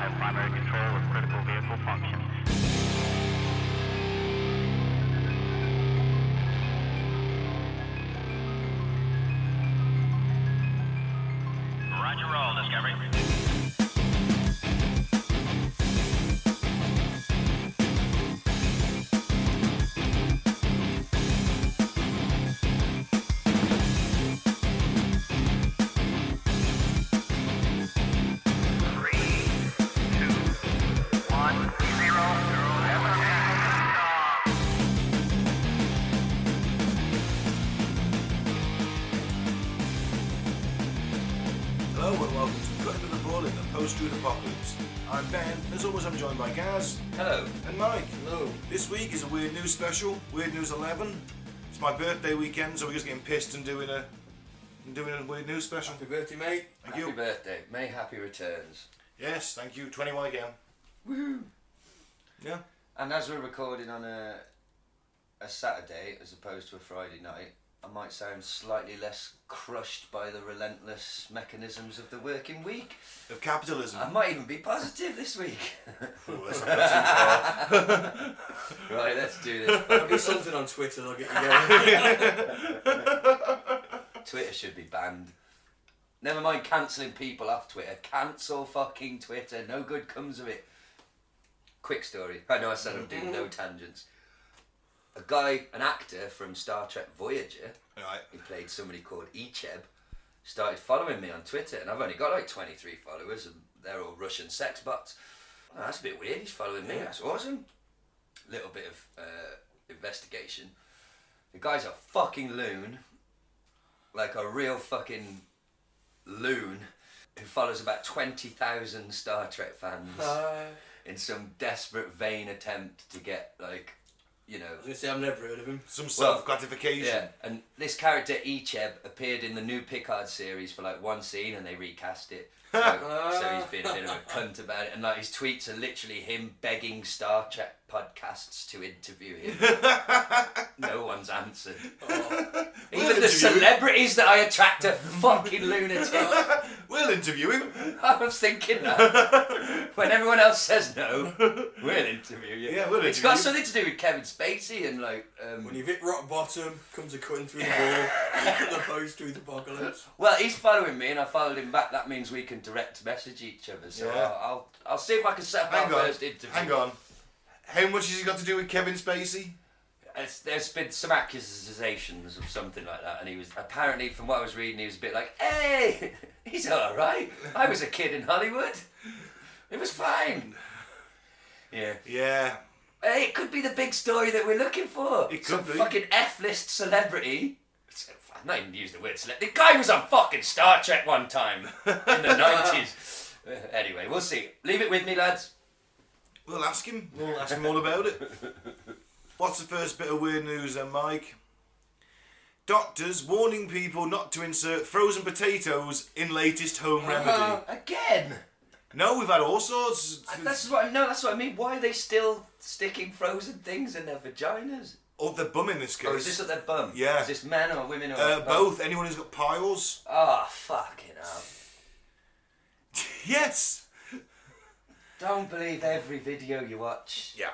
have primary control of critical vehicle functions. Roger roll, Discovery. Hello and welcome to Cut Into the Ball in the Post-Truth Apocalypse. I'm Ben, and as always I'm joined by Gaz. Hello. And Mike. Hello. This week is a Weird News special, Weird News 11. It's my birthday weekend, so we're just getting pissed and doing a Weird News special. Happy birthday, mate. Thank you. Happy birthday. May happy returns. Yes, thank you. 21 again. Woohoo. Yeah. And as we're recording on a Saturday as opposed to a Friday night, I might sound slightly less crushed by the relentless mechanisms of the working week. Of capitalism. I might even be positive this week. Ooh, let's not go too far. Right, let's do this. There'll be something on Twitter that'll get you going. Twitter should be banned. Never mind cancelling people off Twitter. Cancel fucking Twitter. No good comes of it. Quick story. I know I said I'm doing no tangents. A guy, an actor from Star Trek Voyager, Right. who played somebody called Icheb, started following me on Twitter, and I've only got like 23 followers, and they're all Russian sex bots. Oh, that's a bit weird, he's following me, that's awesome. Little bit of investigation. The guy's a fucking loon, like a real fucking loon, who follows about 20,000 Star Trek fans in some desperate, vain attempt to get, like, you know... I was going to say, I've never heard of him. Some self-gratification. Yeah, and this character Icheb appeared in the new Picard series for like one scene, and they recast it. So he's been a bit of a cunt about it, and like his tweets are literally him begging Star Trek podcasts to interview him. No one's answered. Oh. Even the celebrities that I attract are fucking lunatics. We'll interview him. I was thinking that. When everyone else says no, we'll interview you. Yeah, we'll It's interview got you. something to do with Kevin Spacey and like... When you've hit rock bottom, comes a cutting through the wall, the post-truth apocalypse. Well, he's following me and I followed him back. That means we can direct message each other. So Yeah. I'll see if I can set up Hang our on. first interview. Hang on. How much has he got to do with Kevin Spacey? There's been some accusations of something like that, and he was apparently, from what I was reading, he was a bit like, "Hey, he's all right. I was a kid in Hollywood. It was fine." Yeah. Yeah. Hey, it could be the big story that we're looking for. It could Some be. fucking F-list celebrity. I'm not even using the word celebrity. The guy was on fucking Star Trek one time in the 90s. Anyway, we'll see. Leave it with me, lads. We'll ask him. We'll ask him all about it. What's the first bit of weird news then, Mike? Doctors warning people not to insert frozen potatoes in latest home remedy. Again? No, we've had all sorts. That's what I mean. Why are they still sticking frozen things in their vaginas? Oh, the bum in this case. Oh, is this at their bum? Yeah. Is this men or women or at bum? Both. Anyone who's got piles. Oh, fucking hell. Yes. Don't believe every video you watch. Yeah.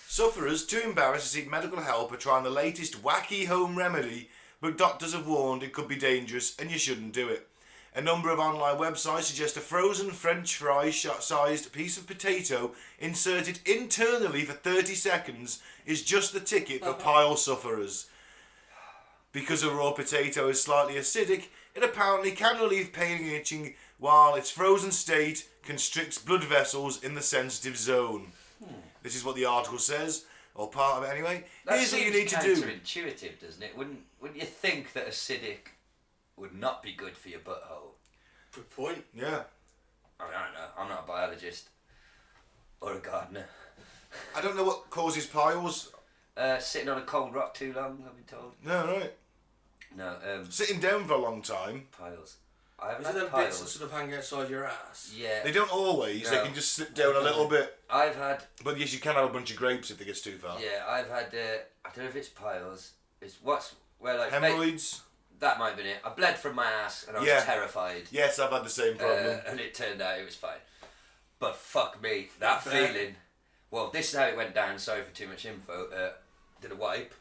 Sufferers too embarrassed to seek medical help are trying the latest wacky home remedy, but doctors have warned it could be dangerous and you shouldn't do it. A number of online websites suggest a frozen French fry-sized piece of potato inserted internally for 30 seconds is just the ticket for pile sufferers. Because a raw potato is slightly acidic, it apparently can relieve pain and itching, while its frozen state constricts blood vessels in the sensitive zone. This is what the article says, or part of it anyway. Here's what you need to do. Counterintuitive, doesn't it? Wouldn't you think that acidic would not be good for your butthole? Good point. Yeah. I mean, I don't know. I'm not a biologist or a gardener. I don't know what causes piles. Sitting on a cold rock too long, I've been told. No, right. No, Sitting down for a long time. piles. I haven't Is it had them piles. bits that sort of hang outside your ass? Yeah. They don't always. No. They can just slip down a little bit. I've had. But yes, you can have a bunch of grapes if it gets too far. Yeah, I've had. I don't know if it's piles. It's where like Hemorrhoids. that might have been it. I bled from my ass and I was Yeah. terrified. Yes, I've had the same problem. And it turned out it was fine. But fuck me, that Bet. feeling. Well, this is how it went down. Sorry for too much info. Did a wipe.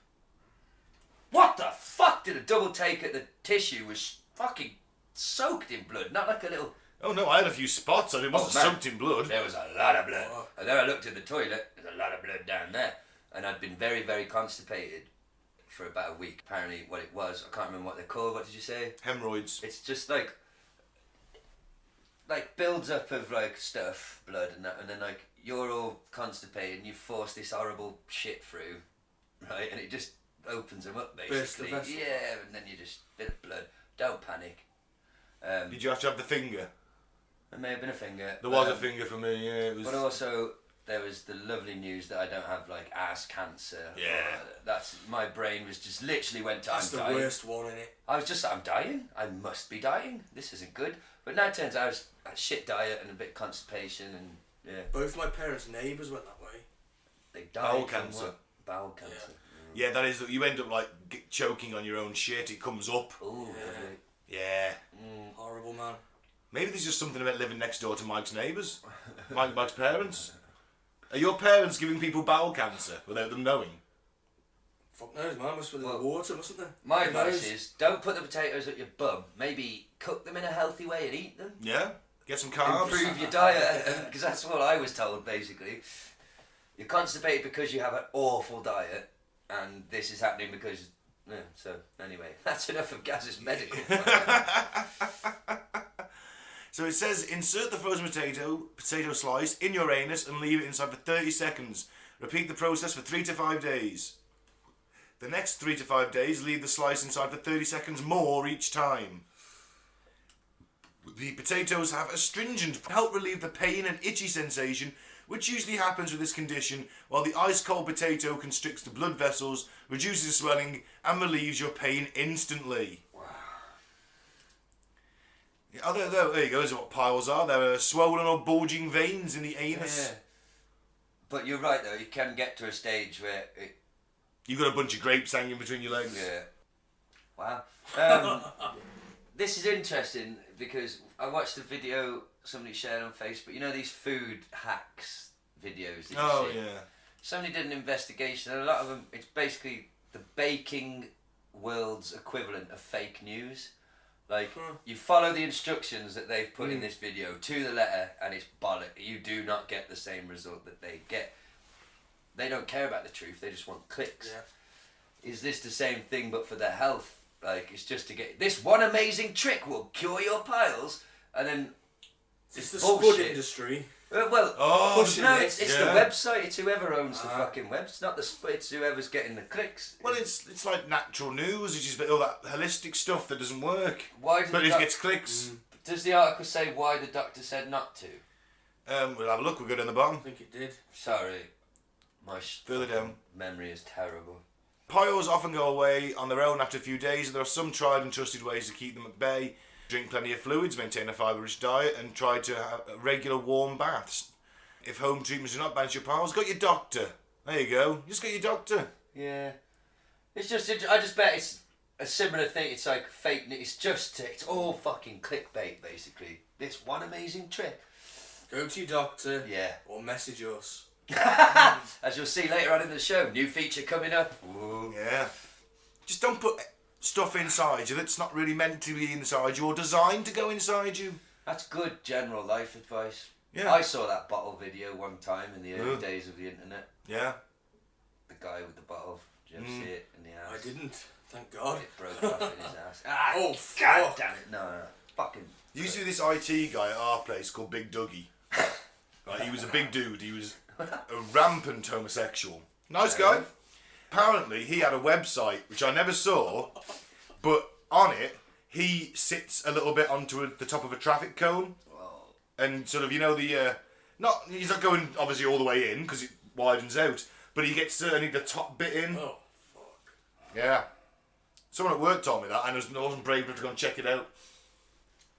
What the fuck? Did a double take at the tissue was fucking soaked in blood, not like a little. Oh no, I had a few spots. It wasn't man. soaked in blood. There was a lot of blood. Oh. And then I looked in the toilet. There's a lot of blood down there, and I'd been very, very constipated for about a week. Apparently, what it was, I can't remember what they're called. What did you say? Hemorrhoids. It's just like builds up of like stuff, blood and that, and then like you're all constipated and you force this horrible shit through, right? And it just opens them up basically. Burst the vessel. Yeah, and then you just bit of blood. Don't panic. Did you have to have the finger? There may have been a finger. There was a finger for me, yeah. It was... But also there was the lovely news that I don't have like ass cancer. Yeah. That's my brain was just literally went to That's I'm the dying. worst one, innit? I was just I'm dying. I must be dying. This isn't good. But now it turns out I was a shit diet and a bit of constipation and yeah. Both my parents' neighbours went that way. They died Bowel from cancer. what? Bowel cancer. Yeah, that is. You end up like choking on your own shit. It comes up. Ooh, Yeah. Horrible, man. Maybe there's just something about living next door to Mike's neighbours. Mike's parents. Are your parents giving people bowel cancer without them knowing? Fuck knows, man. Must be the Well, water, mustn't there? My Who advice knows? is don't put the potatoes at your bum. Maybe cook them in a healthy way and eat them. Yeah. Get some carbs. Improve your diet, because that's what I was told basically. You're constipated because you have an awful diet, and this is happening because. Yeah, so anyway, that's enough of Gaz's medical. So it says, insert the frozen potato slice in your anus and leave it inside for 30 seconds. Repeat the process for 3 to 5 days. The next 3 to 5 days, leave the slice inside for 30 seconds more each time. The potatoes have astringent, help relieve the pain and itchy sensation, which usually happens with this condition, while the ice-cold potato constricts the blood vessels, reduces the swelling, and relieves your pain instantly. Oh, there you go. Those are what piles are. There are swollen or bulging veins in the anus. Yeah. But you're right though. You can get to a stage where it. You've got a bunch of grapes hanging between your legs. Yeah. Wow. This is interesting because I watched a video somebody shared on Facebook. You know these food hacks videos that you see? Yeah. Somebody did an investigation, and a lot of them. It's basically the baking world's equivalent of fake news. Like, you follow the instructions that they've put in this video to the letter, and it's bollock. You do not get the same result that they get. They don't care about the truth, they just want clicks. Yeah. Is this the same thing but for their health? Like, it's just to get... This one amazing trick will cure your piles, and then... It's the bullshit. spud industry. No, shit. it's the website. It's whoever owns the fucking web. It's not the spud. It's whoever's getting the clicks. Well, it's like natural news, which is all that holistic stuff that doesn't work. Why did But the it gets clicks. Does the article say why the doctor said not to? We'll have a look. We'll go down the bottom. I think it did. Sorry, my Further down. memory is terrible. Piles often go away on their own after a few days, and there are some tried and trusted ways to keep them at bay. Drink plenty of fluids, maintain a fibre-rich diet, and try to have regular warm baths. If home treatments do not balance your piles, got your doctor. There you go. Just got your doctor. Yeah, it's just. I just bet it's a similar thing. It's like fake. It's all fucking clickbait, basically. This one amazing trick. Go to your doctor. Yeah. Or message us. As you'll see later on in the show, new feature coming up. Ooh. Yeah. Just don't put stuff inside you that's not really meant to be inside you or designed to go inside you. That's good general life advice. Yeah. I saw that bottle video one time in the early days of the internet. Yeah. The guy with the bottle. Did you ever see it in the house? I didn't. Thank God. It broke off in his ass. Oh, God fuck. damn it. No. Fucking. There used to be this IT guy at our place called Big Dougie. Right, he was a big dude. He was a rampant homosexual. Nice guy. Apparently, he had a website, which I never saw, but on it, he sits a little bit onto the top of a traffic cone. And sort of, you know, he's not going, obviously, all the way in, because it widens out, but he gets certainly the top bit in. Oh, fuck. Yeah. Someone at work told me that, and I wasn't brave enough to go and check it out.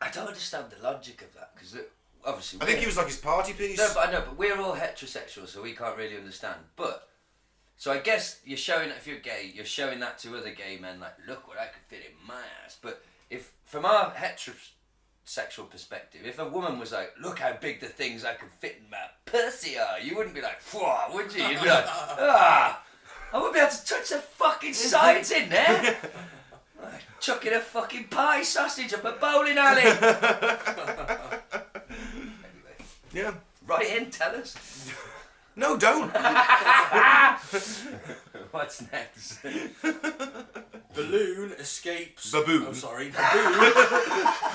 I don't understand the logic of that, because obviously... I think he was like his party piece. No, but I know, but we're all heterosexual, so we can't really understand. But, so I guess you're showing, if you're gay, you're showing that to other gay men, like, look what I could fit in my ass. But if, from our sexual perspective, if a woman was like, look how big the things I can fit in my pussy are, you wouldn't be like, "Pwah," would you? You'd be like, I wouldn't be able to touch the fucking sides in there. Chucking a fucking pie sausage up a bowling alley. Anyway, Yeah. write in, tell us. No, don't. What's next? Balloon escapes. Baboon. I'm sorry. Baboon.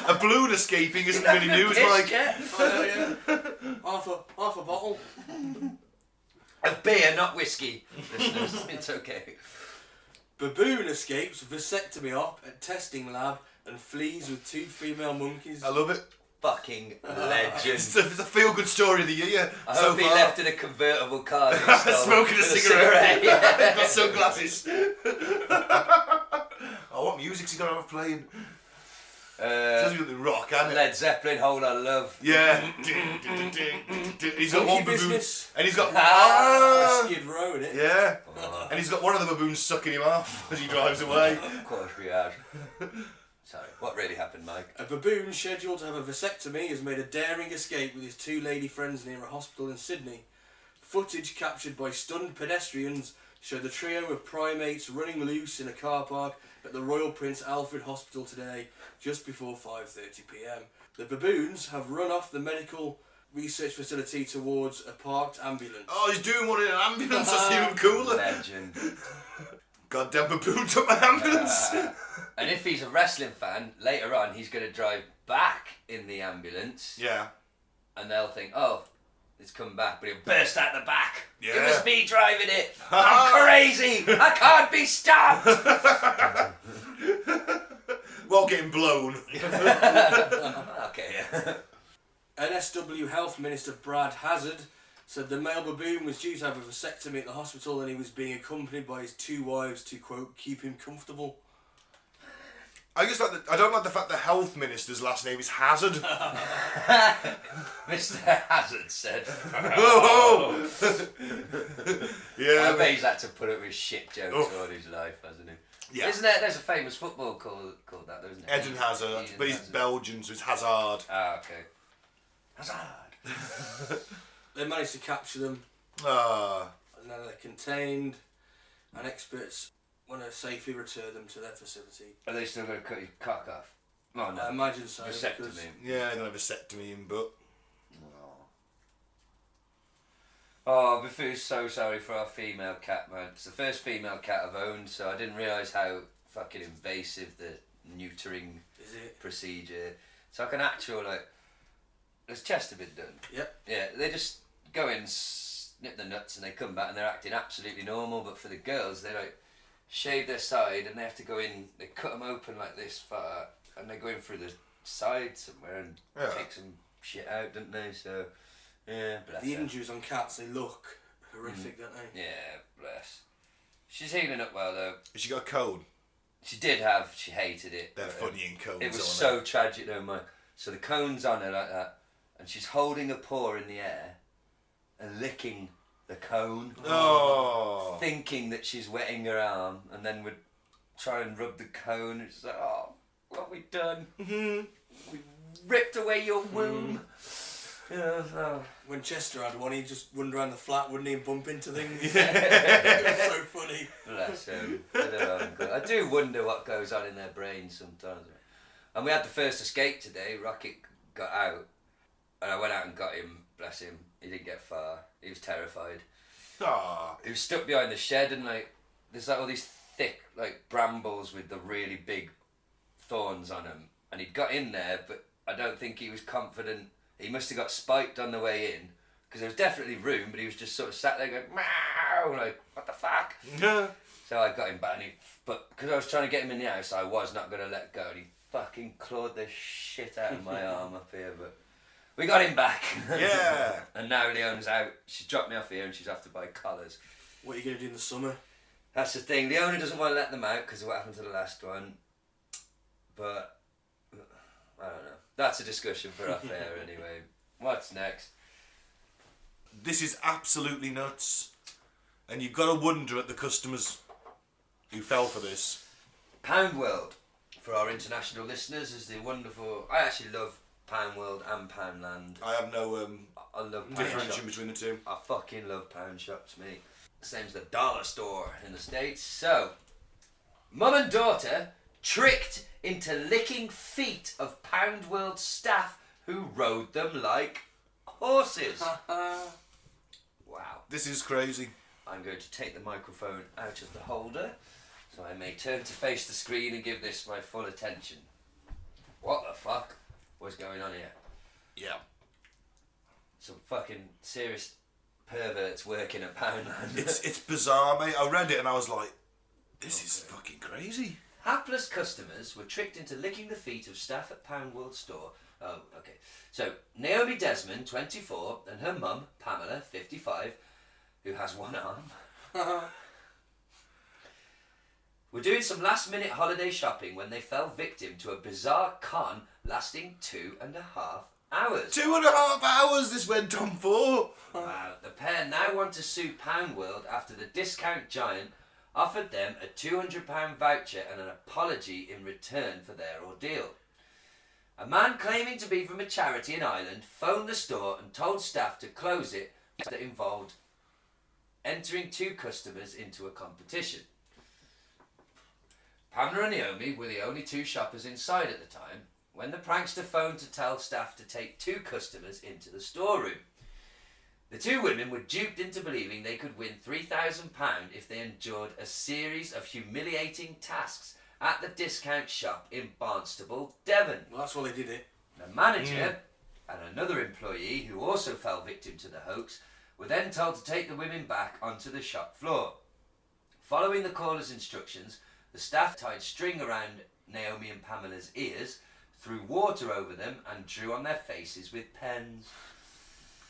A balloon escaping isn't really news, Mike. Yeah. Half a bottle. Of beer, not whiskey. Listeners, it's okay. Baboon escapes vasectomy op at testing lab and flees with 2 female monkeys. I love it. Fucking legend. It's a feel-good story of the year I so hope he far. left in a convertible car. Smoking a cigarette. Yeah. Got sunglasses. Oh, what music's he got to have playing? Sounds like the rock, hasn't it? Led Zeppelin, Whole Lot of Love. Yeah. He's got one Monkey baboon. business. And he's got... Skid Row in it. Yeah. And he's got one of the baboons sucking him off as he drives away. Of course we had. Sorry, what really happened, Mike? A baboon scheduled to have a vasectomy has made a daring escape with his 2 lady friends near a hospital in Sydney. Footage captured by stunned pedestrians showed the trio of primates running loose in a car park at the Royal Prince Alfred Hospital today, just before 5:30 p.m. The baboons have run off the medical research facility towards a parked ambulance. Oh, he's doing one in an ambulance. That's even cooler. Legend. Goddamn baboon took my ambulance. And if he's a wrestling fan, later on he's going to drive back in the ambulance. Yeah. And they'll think, oh, it's come back, but he'll burst out the back. Yeah. It was me driving it. I'm crazy. I can't be stopped. While getting blown. Okay, yeah. NSW Health Minister Brad Hazard said the male baboon was due to have a vasectomy at the hospital and he was being accompanied by his 2 wives to, quote, keep him comfortable. I don't like the fact the health minister's last name is Hazard. Mr. Hazard said. Oh. Yeah. I bet he's had to put up with shit jokes Oof. all his life, hasn't he? Yeah. Isn't there? There's a famous football called that, isn't it? Eden Hazard, Eden but he's Hazard. Belgian, so it's Hazard. Ah, okay. Hazard. They managed to capture them Ah. and now they're contained and experts want to safely return them to their facility. Are they still going to cut his cock off? Oh, no. I imagine so. Vasectomy. because- Yeah, they'll have a vasectomy in, but Oh, we feel so sorry for our female cat, man. It's the first female cat I've owned, so I didn't realise how fucking invasive the neutering Is it? procedure. It's like an actual, like, there's chest have been done. Yep. Yeah, they just go in, snip the nuts, and they come back and they're acting absolutely normal. But for the girls, they like shave their side and they have to go in. They cut them open like this far, and they go in through the side somewhere and take some shit out, don't they? So yeah, bless The her. injuries on cats, they look horrific, don't they? Yeah, bless. She's healing up well though. has she got a cone? She did have. She hated it. They're but, funny in cones. It was aren't so tragic though, Mike. So the cone's on her like that, and she's holding a paw in the air and licking the cone, they? Oh. thinking that she's wetting her arm, and then would try and rub the cone. It's like, oh, what have we done? Mm-hmm. We ripped away your womb. Yeah, oh. When Chester had one, he'd just run around the flat, wouldn't he, and bump into things. Yeah. It was so funny. Bless him. I do wonder what goes on in their brains sometimes. And we had the first escape today. Rocket got out, and I went out and got him. Bless him. He didn't get far. He was terrified. Ah. He was stuck behind the shed, and like there's like all these thick like brambles with the really big thorns on them. And he'd got in there, but I don't think he was confident. He must have got spiked on the way in, because there was definitely room, but he was just sort of sat there going, meow, like, what the fuck? Yeah. So I got him back, but because I was trying to get him in the house, I was not going to let go, and he fucking clawed the shit out of my arm up here, but we got him back. Yeah. And now Leona's out. She's dropped me off here, and she's off to buy collars. What are you going to do in the summer? That's the thing. Leona doesn't want to let them out because of what happened to the last one, but I don't know. That's a discussion for off air anyway. What's next? This is absolutely nuts. And you've got to wonder at the customers who fell for this. Pound World. for our international listeners is the wonderful... I actually love Pound World and Poundland. I have no I love differentiation between the two. I fucking love pound shops, me. Same as the dollar store in the States. So, mum and daughter tricked into licking feet of Pound World staff who rode them like horses. Wow. This is crazy. I'm going to take the microphone out of the holder so I may turn to face the screen and give this my full attention. What the fuck was going on here? Yeah. Some fucking serious perverts working at Poundland. It's bizarre, mate. I read it and I was like, this is fucking crazy. Hapless customers were tricked into licking the feet of staff at Pound World store. Oh, okay. So, Naomi Desmond, 24, and her mum, Pamela, 55, who has one arm, were doing some last-minute holiday shopping when they fell victim to a bizarre con lasting 2.5 hours. 2.5 hours this went on for. Wow. The pair now want to sue Pound World after the discount giant offered them a £200 voucher and an apology in return for their ordeal. A man claiming to be from a charity in Ireland phoned the store and told staff to close it that involved entering 2 customers into a competition. Pamela and Naomi were the only 2 shoppers inside at the time when the prankster phoned to tell staff to take 2 customers into the storeroom. The 2 women were duped into believing they could win £3,000 if they endured a series of humiliating tasks at the discount shop in Barnstable, Devon. Well, that's why they did it. The manager and another employee who also fell victim to the hoax were then told to take the women back onto the shop floor. Following the caller's instructions, the staff tied string around Naomi and Pamela's ears, threw water over them and drew on their faces with pens.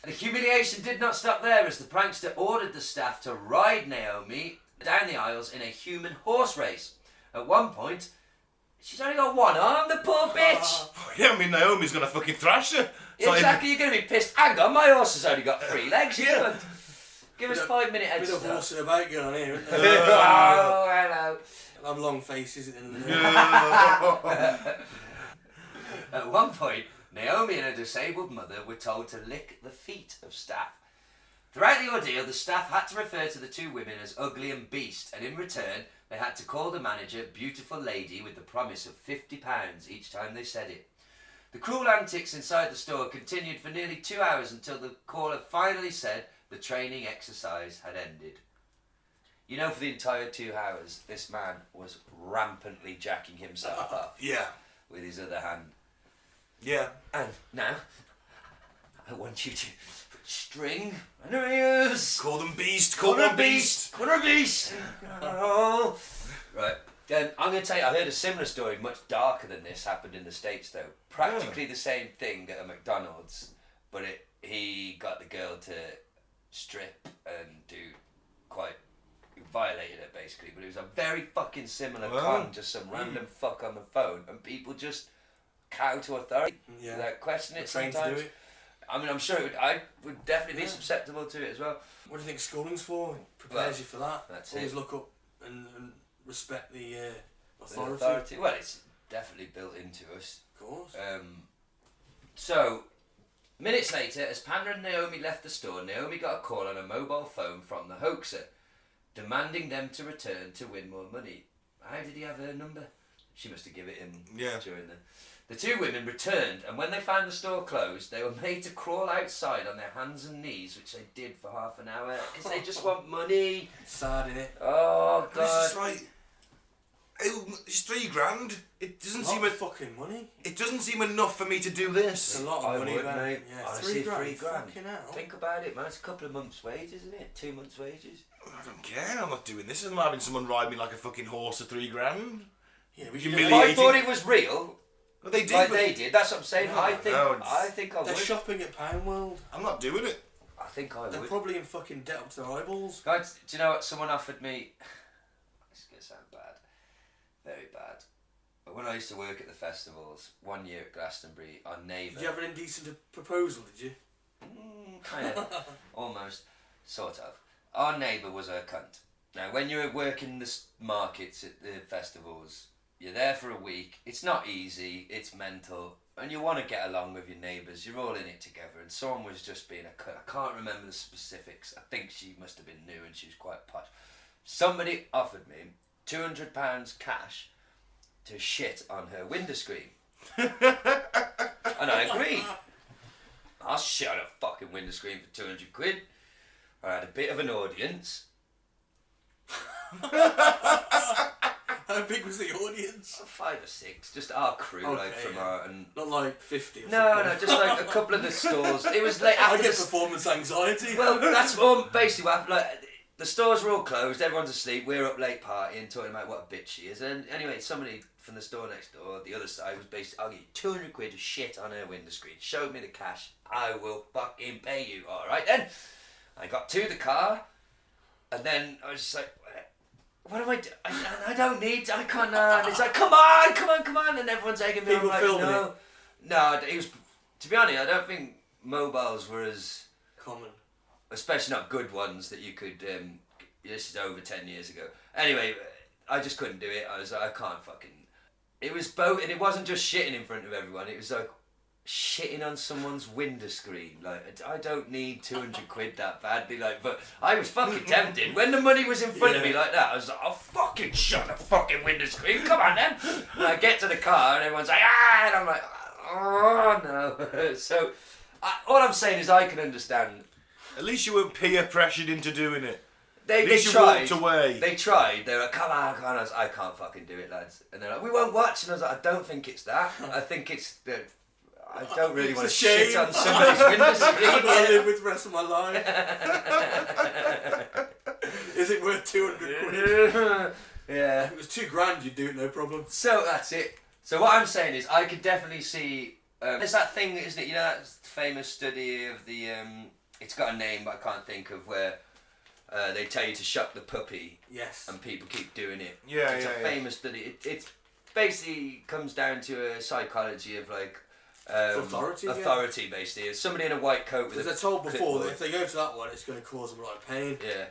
The humiliation did not stop there as the prankster ordered the staff to ride Naomi down the aisles in a human horse race. At one point, she's only got one arm, the poor bitch! Yeah, I mean, Naomi's gonna fucking thrash her. It's Exactly, you're going to be pissed. Hang on, my horse has only got 3 legs. Yeah. Give us 5 minute head Bit of start. horsing about going on here, isn't there? Oh, hello. They'll have long faces at the end of the day. At one point, Naomi and her disabled mother were told to lick the feet of staff. Throughout the ordeal, the staff had to refer to the 2 women as ugly and beast, and in return, they had to call the manager beautiful lady with the promise of £50 each time they said it. The cruel antics inside the store continued for nearly 2 hours until the caller finally said the training exercise had ended. You know, for the entire 2 hours, this man was rampantly jacking himself off Yeah. with his other hand. Yeah. And now, I want you to put string on her ears. Call them beast. Call them beast. Call her beast. Oh. Right. Then I'm going to tell you, I heard a similar story, much darker than this, happened in the States though. Practically the same thing at a McDonald's, but he got the girl to strip and do quite... violated it basically, but it was a very fucking similar con, just some random fuck on the phone, and people just cow to authority without questioning it Trained sometimes. to do it. I mean, I'm sure I would definitely be susceptible to it as well. What do you think schooling's for? It prepares you for that. That's Always it. look up and respect the The authority. Well, it's definitely built into us. Of course. So, minutes later, as Pamela and Naomi left the store, Naomi got a call on a mobile phone from the hoaxer, demanding them to return to win more money. How did he have her number? She must have given it him during the 2 women returned, and when they found the store closed, they were made to crawl outside on their hands and knees, which they did for half an hour, because they just want money. Sad, innit? Oh, It's God. just like, it's $3,000. It doesn't Lot seem of fucking money. It doesn't seem enough for me to do this. It's a lot I of money, would, man. mate. Yeah, Honestly, £3,000. £3,000. Fucking hell. Think about it, man. It's a couple of months' wages, isn't it? 2 months' wages. I don't care. I'm not doing this. I'm not having someone ride me like a fucking horse for $3,000. Yeah, we should If Humiliating. I thought it was real, Well, they did. like but they did, that's what I'm saying. No, I think no, I They're would. shopping at Pound World. I'm not doing it. I think I They're would. probably in fucking debt up to their eyeballs. Guys, do you know what? Someone offered me... This is going to sound bad. Very bad. But when I used to work at the festivals, one year at Glastonbury, our neighbour... Did you have an indecent proposal, did you? Kind of. Almost. Sort of. Our neighbour was a cunt. Now, when you were working the markets at the festivals, You're there for a week. It's not easy. It's mental. And you want to get along with your neighbours. You're all in it together. And someone was just being a cunt. I can't remember the specifics. I think she must have been new and she was quite posh. Somebody offered me £200 cash to shit on her window screen. And I agreed. I'll shit on a fucking window screen for 200 quid. I had a bit of an audience. How big was the audience? 5 or 6, just our crew, Okay, like from yeah. our and Not like 50 or no, something. no, just like a couple of the stores. It was like I after get the, performance anxiety. well, that's basically what happened. Like the stores were all closed, everyone's asleep. We're up late partying, talking about what a bitch she is. And anyway, somebody from the store next door, the other side, was basically, I'll give you 200 quid to shit on her window screen. Showed me the cash. I will fucking pay you. All right then. I got to the car, and then I was just like, what am I doing? I don't need to, I can't, and it's like, come on, and everyone's egging me on. People Like, filming no. No, it was, to be honest, I don't think mobiles were as, Common. especially not good ones that you could, this is over 10 years ago. Anyway, I just couldn't do it. I was like, I can't fucking, it was both, and it wasn't just shitting in front of everyone, it was like, shitting on someone's window screen. Like, I don't need 200 quid that badly, like, but I was fucking tempted. When the money was in front of me like that, I was like, I'll fucking shut the fucking window screen, come on then. And I get to the car and everyone's like, and I'm like, oh no. So, all I'm saying is I can understand. At least you weren't peer pressured into doing it. They At least you tried. walked away. They tried. They were like, come on. I was like, I can't fucking do it, lads. And they're like, we won't watch. And I was like, I don't think it's that. I think it's the... I don't really want to shit on somebody's window screen. I live with the rest of my life. Is it worth 200 quid? Yeah. If it was £2,000, you'd do it, no problem. So that's it. So what I'm saying is, I could definitely see. There's that thing, isn't it? You know that famous study of the. It's got a name, but I can't think of where. They tell you to shut the puppy. Yes. And people keep doing it. Yeah, It's yeah, a yeah. famous study. It basically comes down to a psychology of like. Authority, basically. It's somebody in a white coat with Because a they're told before clipboard. that if they go to that one, it's going to cause them a lot of pain. Yeah.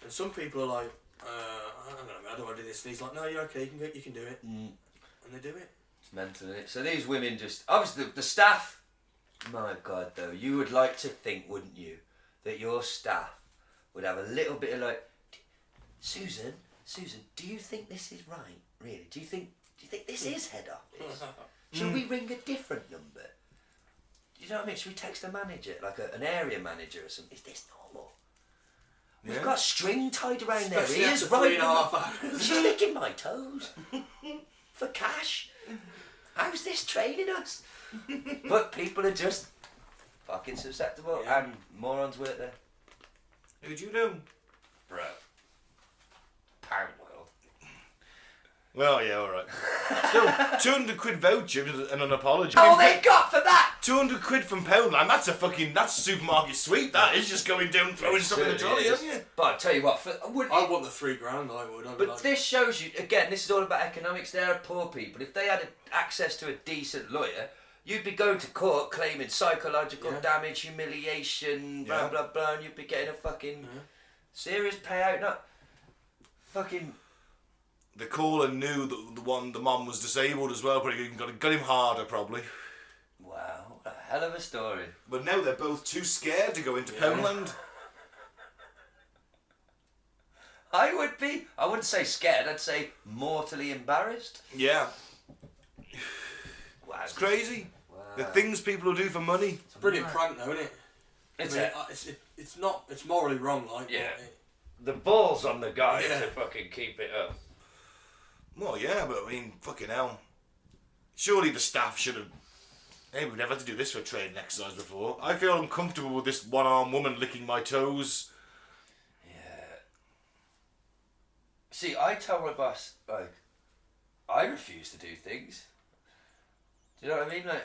And some people are like, I don't want to do this. And he's like, no, you're okay. You can do it. And they do it. It's mental, isn't it? So these women just... Obviously, the staff... My God, though. You would like to think, wouldn't you, that your staff would have a little bit of like... Susan, do you think this is right? Really? Do you think this is head office? Should we ring a different number? You know what I mean? Should we text a manager, like an area manager or something? Is this normal? Yeah. We've got string tied around their Especially ears, after right? 3.5 hours. She's licking my toes for cash. How's this training us? But people are just fucking susceptible, Yeah. and morons work there. Who'd you know? Bro. Pound world. Well, yeah, alright. Still, 200 quid voucher and an apology. All they got for that! 200 quid from Poundland, that's supermarket sweet, that is just going down throwing stuff in the trolley, isn't you? But I tell you what, I want the £3,000, I would. I'd be but like, this shows you, again, this is all about economics. There are poor people. If they had access to a decent lawyer, you'd be going to court claiming psychological damage, humiliation, blah, Yeah. blah, blah, and you'd be getting a fucking serious payout, not fucking... The caller knew that the mom was disabled as well, but he got him harder, probably. Wow, what a hell of a story. But now they're both too scared to go into Poundland. I wouldn't say scared, I'd say mortally embarrassed. Yeah. Wow. It's crazy. Wow. The things people will do for money. it's a brilliant prank, though, isn't it? It's I mean, it's morally wrong, like. Yeah. But the balls on the guy Yeah. to fucking keep it up. Well, yeah, but I mean, fucking hell. Surely the staff should have... Hey, we've never had to do this for a training exercise before. I feel uncomfortable with this one-armed woman licking my toes. Yeah. See, I tell my boss, like, I refuse to do things. Do you know what I mean? Like,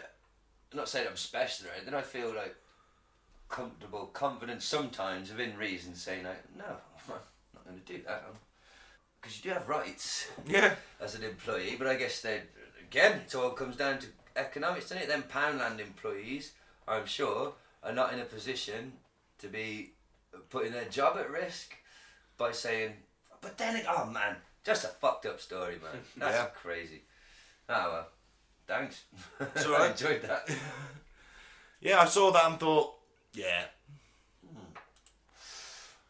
I'm not saying I'm special or anything. I feel like comfortable, confident sometimes within reason, saying like, no, I'm not going to do that. Because you do have rights Yeah. as an employee, but I guess again, it all comes down to economics, doesn't it? Then Poundland employees, I'm sure, are not in a position to be putting their job at risk by saying, but then, oh man, Just a fucked up story, man. That's Yeah. crazy. Oh well, thanks. It's alright. I enjoyed that. Yeah, I saw that and thought, yeah.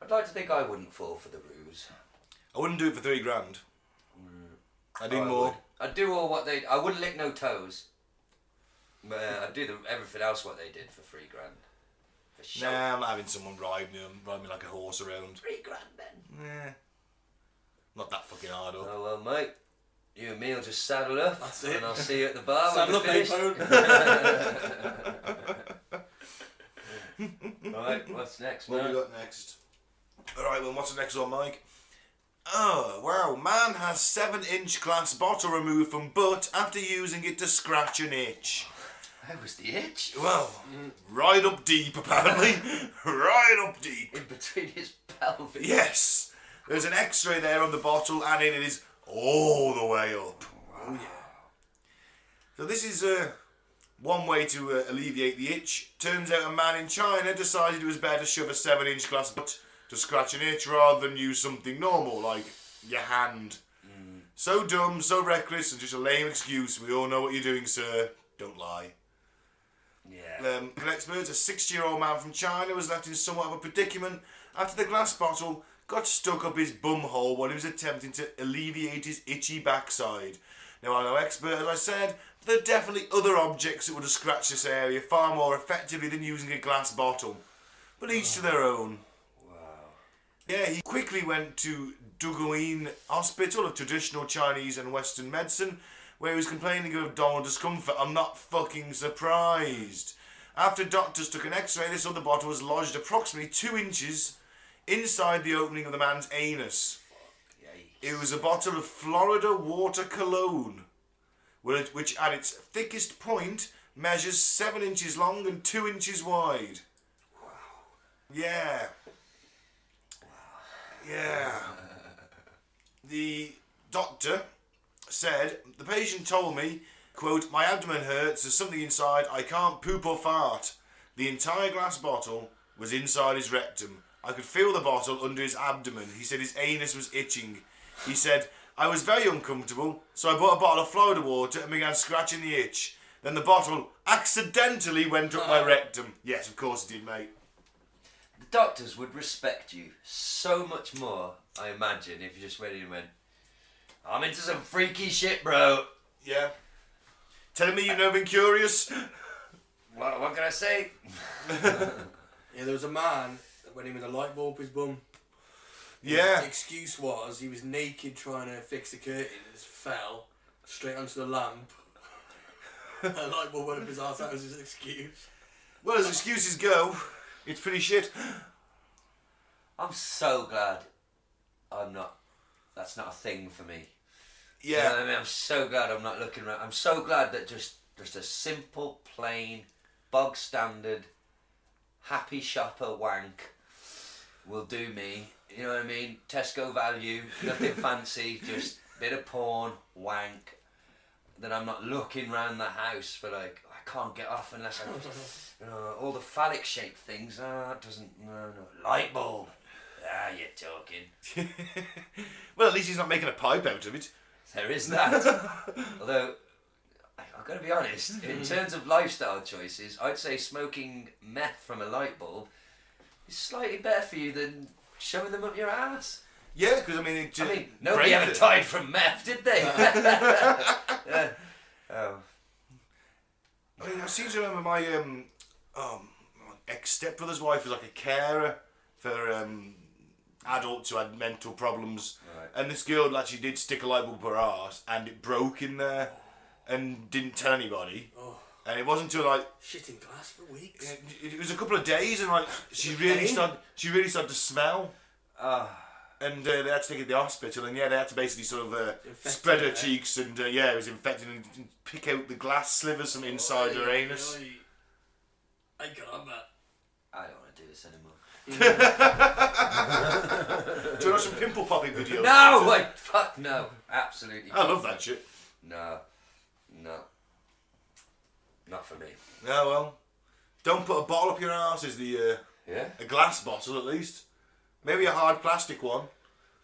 I'd like to think I wouldn't fall for the ruse. I wouldn't do it for $3,000. I'd do more. Would. I'd do all what they. I wouldn't lick no toes. But I'd do everything else what they did for $3,000. For sure. Nah, I'm not having someone ride me like a horse around. $3,000 then. Nah. Not that fucking hard up. Oh well, mate. You and me will just saddle up. That's it. And I'll see you at the bar. Saddle up, when we're finished. Right, what's next, What man? we got next? Alright, well, what's the next one, Mike? Oh, wow. Man has 7-inch glass bottle removed from butt after using it to scratch an itch. How was the itch? Well, right up deep, apparently. Right up deep. In between his pelvis. Yes. There's an x-ray there on the bottle, and it is all the way up. Oh yeah. So this is one way to alleviate the itch. Turns out a man in China decided it was better to shove a 7-inch glass butt to scratch an itch rather than use something normal, like your hand. So dumb, so reckless, and just a lame excuse. We all know what you're doing, sir. Don't lie. Yeah. Experts, a 60-year-old man from China was left in somewhat of a predicament after the glass bottle got stuck up his bum hole while he was attempting to alleviate his itchy backside. Now, I'm no expert, as I said, but there are definitely other objects that would have scratched this area far more effectively than using a glass bottle. But each to their own. Wow. Yeah, he quickly went to Dung-hills Hospital of Traditional Chinese and Western Medicine, where he was complaining of abdominal discomfort. I'm not fucking surprised. After doctors took an x-ray, this other bottle was lodged approximately 2 inches inside the opening of the man's anus. Yikes. It was a bottle of Florida water cologne, which at its thickest point measures 7 inches long and 2 inches wide. Wow. Yeah. Yeah. The doctor said, the patient told me, quote, my abdomen hurts, there's something inside, I can't poop or fart. The entire glass bottle was inside his rectum. I could feel the bottle under his abdomen. He said his anus was itching. He said, I was very uncomfortable, so I bought a bottle of Florida water and began scratching the itch. Then the bottle accidentally went up my rectum. Yes, of course it did, mate. The doctors would respect you so much more, I imagine, if you just went in and went, I'm into some freaky shit, bro. Yeah. Telling me you've never been curious? What can I say? Yeah, there was a man that went in with a light bulb up his bum. Yeah. The excuse was he was naked trying to fix the curtains, fell straight onto the lamp. A light bulb went up his arse. That was his excuse. Well, as excuses go, it's pretty shit. I'm so glad that's not a thing for me. Yeah. You know what I mean? I'm so glad I'm not looking around. I'm so glad that just a simple, plain, bog standard, happy shopper wank will do me. You know what I mean? Tesco value, nothing fancy, just bit of porn, wank. That I'm not looking round the house for like, I can't get off unless I, all the phallic shaped things. It doesn't, no. Light bulb. Ah, you're talking. Well, at least he's not making a pipe out of it. There is that. Although, I've got to be honest, in terms of lifestyle choices, I'd say smoking meth from a light bulb is slightly better for you than shoving them up your ass. Yeah, because I mean, Nobody ever died from meth, did they? Yeah. Oh. I mean, I seem to remember my ex-stepbrother's wife was like a carer for adults who had mental problems, Right. and this girl actually did stick a light bulb up her arse, and it broke in there, and didn't tell anybody. Oh. And it wasn't until like Shit in glass for weeks. it was a couple of days, and like she really started to smell. And they had to take her to the hospital, and yeah, they had to basically sort of spread her cheeks, and it was infected, and pick out the glass slivers from inside her anus. I can't, that. I don't want to do this anymore. Do you watch some pimple popping videos? No, like, fuck no. Absolutely. I love that shit. No. Not for me. Yeah, well, don't put a bottle up your arse. Is the Yeah? a glass bottle at least? Maybe a hard plastic one.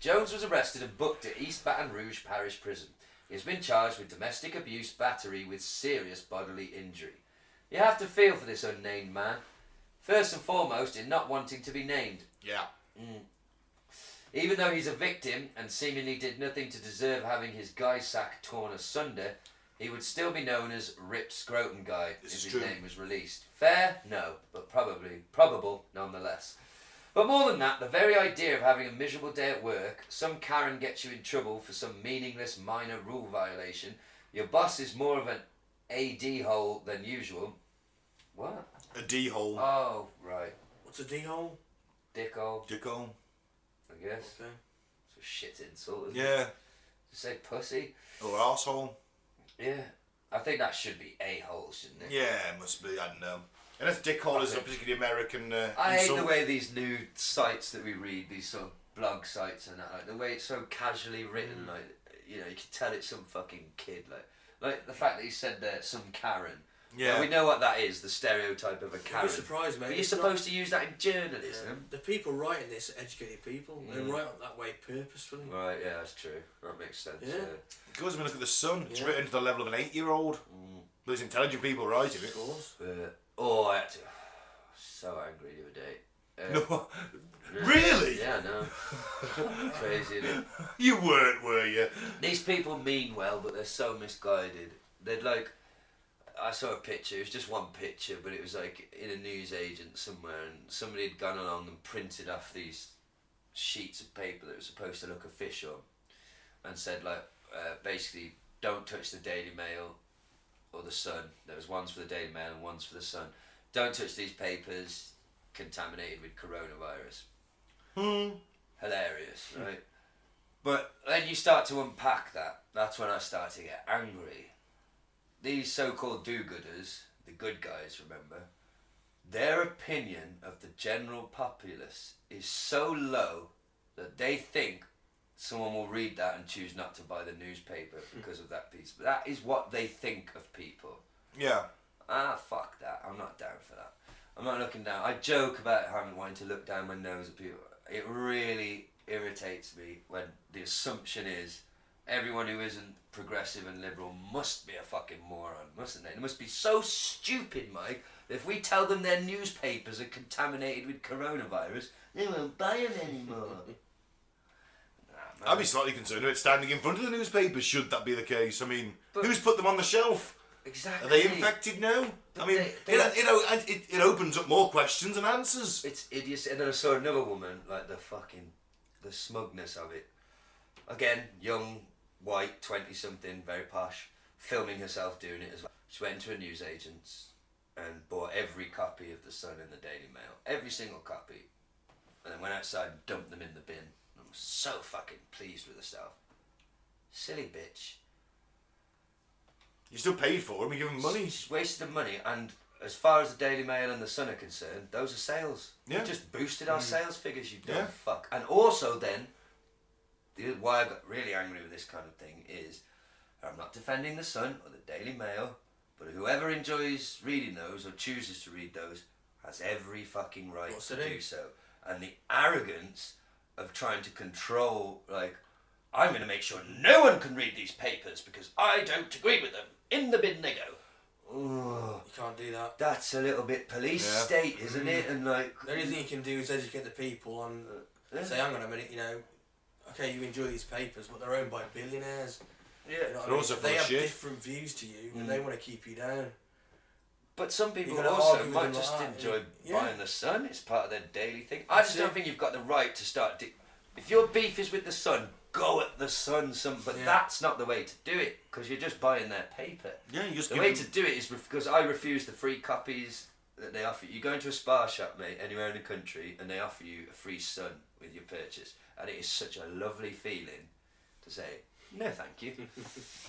Jones was arrested and booked at East Baton Rouge Parish Prison. He has been charged with domestic abuse, battery with serious bodily injury. You have to feel for this unnamed man. First and foremost, in not wanting to be named. Yeah. Even though he's a victim and seemingly did nothing to deserve having his guy sack torn asunder, he would still be known as Rip Scrotum Guy if his name was released. Fair? No, but probable nonetheless. But more than that, the very idea of having a miserable day at work, some Karen gets you in trouble for some meaningless minor rule violation, your boss is more of an AD hole than usual. What? A D-hole. Oh, right. What's a D-hole? Dickhole, Dickhole. I guess. Okay. It's a shit insult, isn't it? Yeah. Just say pussy. Or arsehole. Yeah. I think that should be a-hole, shouldn't it? Yeah, it must be. I don't know. Unless dickhole is a particularly American I hate insult. the way these new sites that we read, these sort of blog sites and that, like the way it's so casually written, like, you know, you can tell it's some fucking kid, like the fact that he said there, some Karen. Yeah. Like, we know what that is, the stereotype of a Karen. You're surprised, mate. But you're It's supposed to use that in journalism. Yeah. The people writing this are educated people. They write it that way purposefully. Right, yeah, that's true. That makes sense. Yeah. Goes and look at the Sun. It's Yeah. written to the level of an 8-year-old. There's intelligent people writing it. Of course. I had to. So angry the other day. No, really? Yeah, no. Crazy, isn't it? You weren't, were you? These people mean well, but they're so misguided. They'd like, I saw a picture, it was just one picture, but it was like in a newsagent somewhere, and somebody had gone along and printed off these sheets of paper that were supposed to look official, and said like, basically, don't touch the Daily Mail or the Sun. There was ones for the Daily Mail and ones for the Sun. Don't touch these papers contaminated with coronavirus. Hilarious, right? But then you start to unpack that. That's when I start to get angry. These so-called do-gooders, the good guys, remember, their opinion of the general populace is so low that they think someone will read that and choose not to buy the newspaper because of that piece. But that is what they think of people. Yeah. Fuck that. I'm not down for that. I'm not looking down. I joke about having wanting to look down my nose at people. It really irritates me when the assumption is everyone who isn't progressive and liberal must be a fucking moron, mustn't they? They must be so stupid, Mike, that if we tell them their newspapers are contaminated with coronavirus, they won't buy them anymore. I'd be slightly concerned about standing in front of the newspapers should that be the case. I mean, But- who's put them on the shelf? Exactly. Are they infected now? But I mean, it opens up more questions than answers. It's idiocy. And then I saw another woman, like the smugness of it. Again, young, white, 20-something, very posh, filming herself doing it as well. She went into a newsagent's and bought every copy of the Sun and the Daily Mail. Every single copy. And then went outside and dumped them in the bin. I was so fucking pleased with herself. Silly bitch. You still paid for them, you give them money. She's wasted the money, and as far as the Daily Mail and the Sun are concerned, those are sales. Yeah. You've just boosted our sales figures, you dumb Yeah. fuck. And also then, why I got really angry with this kind of thing is, I'm not defending the Sun or the Daily Mail, but whoever enjoys reading those or chooses to read those has every fucking right to do so. And the arrogance of trying to control, like, I'm going to make sure no one can read these papers because I don't agree with them. In the bin they go. Ugh. You can't do that. That's a little bit police state, isn't it? And like, The only thing you can do is educate the people and say, hang on a minute, you know, okay, you enjoy these papers, but they're owned by billionaires. yeah. You know what I They're mean? also They full of have shit. different views to you, and they want to keep you down. But some people You're gonna also argue with might them like just that, enjoy yeah. buying the Sun. It's part of their daily thing. I just don't think you've got the right to start. If your beef is with the Sun, go at the Sun. But that's not the way to do it because you're just buying their paper. Yeah, you just The give way them... to do it is because I refuse the free copies that they offer. You go into a spa shop, mate, anywhere in the country, and they offer you a free Sun with your purchase, and it is such a lovely feeling to say, no, thank you.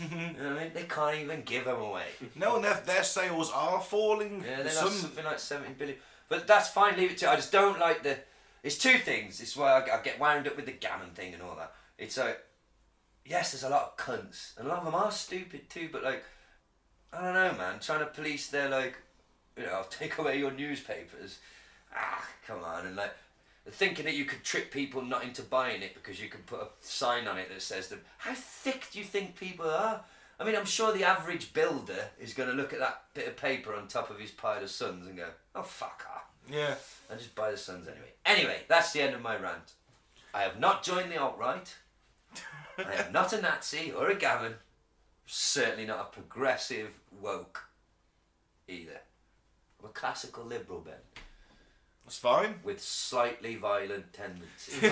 You know what I mean? They can't even give them away. No, and their sales are falling. Yeah, they Some- lost something like 70 billion. But that's fine, leave it to. I just don't like the. It's two things. It's why I get wound up with the gammon thing and all that. It's like, yes, there's a lot of cunts, and a lot of them are stupid too. But like, I don't know, man. Trying to police their like, you know, I'll take away your newspapers. Come on, and like, thinking that you could trick people not into buying it because you can put a sign on it that says that. How thick do you think people are? I mean, I'm sure the average builder is going to look at that bit of paper on top of his pile of Suns and go, oh, fuck off. Yeah. And just buy the Suns anyway. Anyway, that's the end of my rant. I have not joined the alt-right. I am not a Nazi or a Gavin. Certainly not a progressive woke either. I'm a classical liberal, Ben. That's fine. With slightly violent tendencies.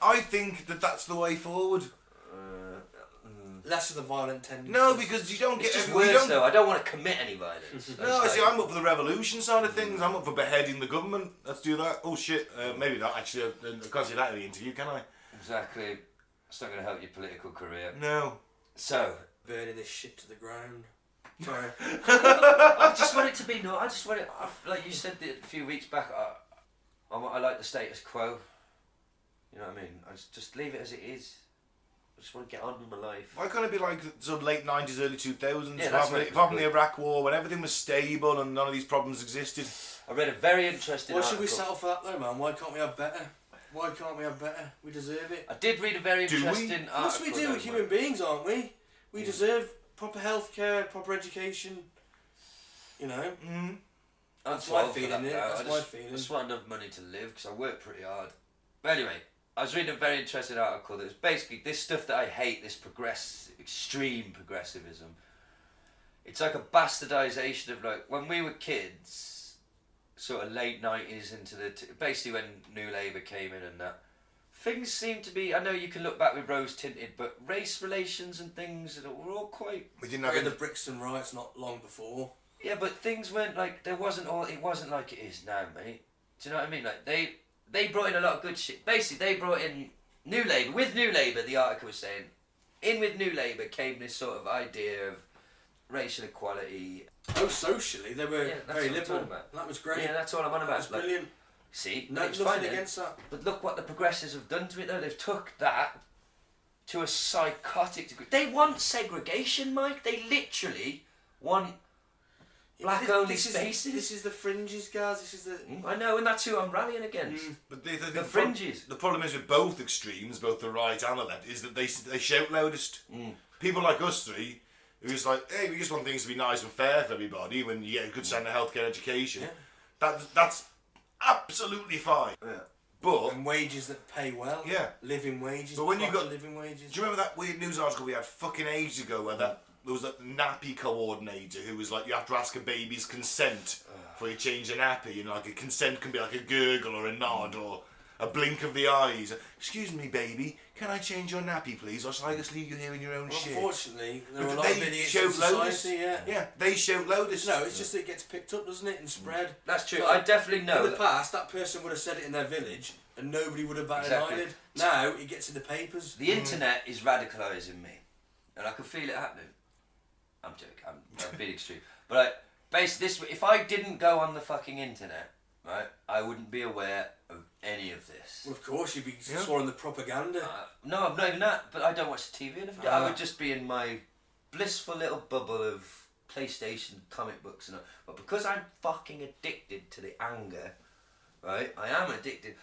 I think that that's the way forward. Less of the violent tendencies. No, because you don't It's get... just you worse don't- though. I don't want to commit any violence. No, see, I'm up for the revolution side of things. I'm up for beheading the government. Let's do that. Oh shit, maybe not actually. I can't say that in the interview, can I? Exactly. It's not going to help your political career. No. So, Burning this shit to the ground. Sorry. I just want it to be I just want it, like you said a few weeks back, I like the status quo. You know what I mean? I just leave it as it is. I just want to get on with my life. Why can't it be like sort of late 90s, early 2000s? Yeah, that's right. Apart from the Iraq War, when everything was stable and none of these problems existed. I read a very interesting Why article. should we settle for that though, man? Why can't we have better? Why can't we have better? We deserve it. I did read a very Do we? interesting article. Yes, we do. though, We're human beings, aren't we? We Yeah. deserve proper healthcare, proper education. You know. Mm. I'm That's my 12 for feeling, that innit? now. That's I my just, feeling. I just want enough money to live because I work pretty hard. But anyway, I was reading a very interesting article that was basically this stuff that I hate, this extreme progressivism. It's like a bastardization of like when we were kids, sort of late 90s into basically when New Labour came in and that. Things seem to be, I know you can look back with rose tinted, but race relations and things were all quite... We didn't We have had the any... Brixton riots not long before. Yeah, but things weren't like, it wasn't like it is now, mate. Do you know what I mean? Like, they brought in a lot of good shit. Basically, they brought in New Labour. With New Labour, the article was saying, in with New Labour came this sort of idea of racial equality. Oh, socially, they were Yeah, that's very what I'm liberal. talking about. That was great. Yeah, that's all I'm on That about. was Like, brilliant. see, No, it's nothing fine then. against that. But look what the progressives have done to it though. They've took that to a psychotic degree. They want segregation, Mike. They literally want black-only spaces. This is the fringes, guys. This is the... I know, and that's who I'm rallying against. But The fringes. The problem is with both extremes, both the right and the left, is that they shout loudest. People like us three, who's like, hey, we just want things to be nice and fair for everybody when you get a good standard of healthcare education. Yeah. That's absolutely fine. Yeah. But And wages that pay well. Yeah. Living wages. But when you proper got- living wages. do you remember that weird news article we had fucking ages ago where there was that nappy coordinator who was like, you have to ask a baby's consent before you change a nappy, and like a consent can be like a gurgle or a nod or a blink of the eyes. Excuse me, baby, can I change your nappy, please, or shall I just leave you here in your own Well, shit? unfortunately, there are But a lot of they idiots shout in society. loudest. Yeah. They shout loudest. No, it's just that it gets picked up, doesn't it, and spread. That's true. Like, I definitely know. In the past, that person would have said it in their village, and nobody would have batted Exactly. an eyelid. Now it gets in the papers. The internet is radicalising me, and I can feel it happening. I'm joking. I'm being extreme, but basically, if I didn't go on the fucking internet, right, I wouldn't be aware of any of this. Well, of course, you'd be swallowing the propaganda. No, I'm not even that. But I don't watch TV. And I Ah. would just be in my blissful little bubble of PlayStation comic books and all. But because I'm fucking addicted to the anger, right? I am addicted.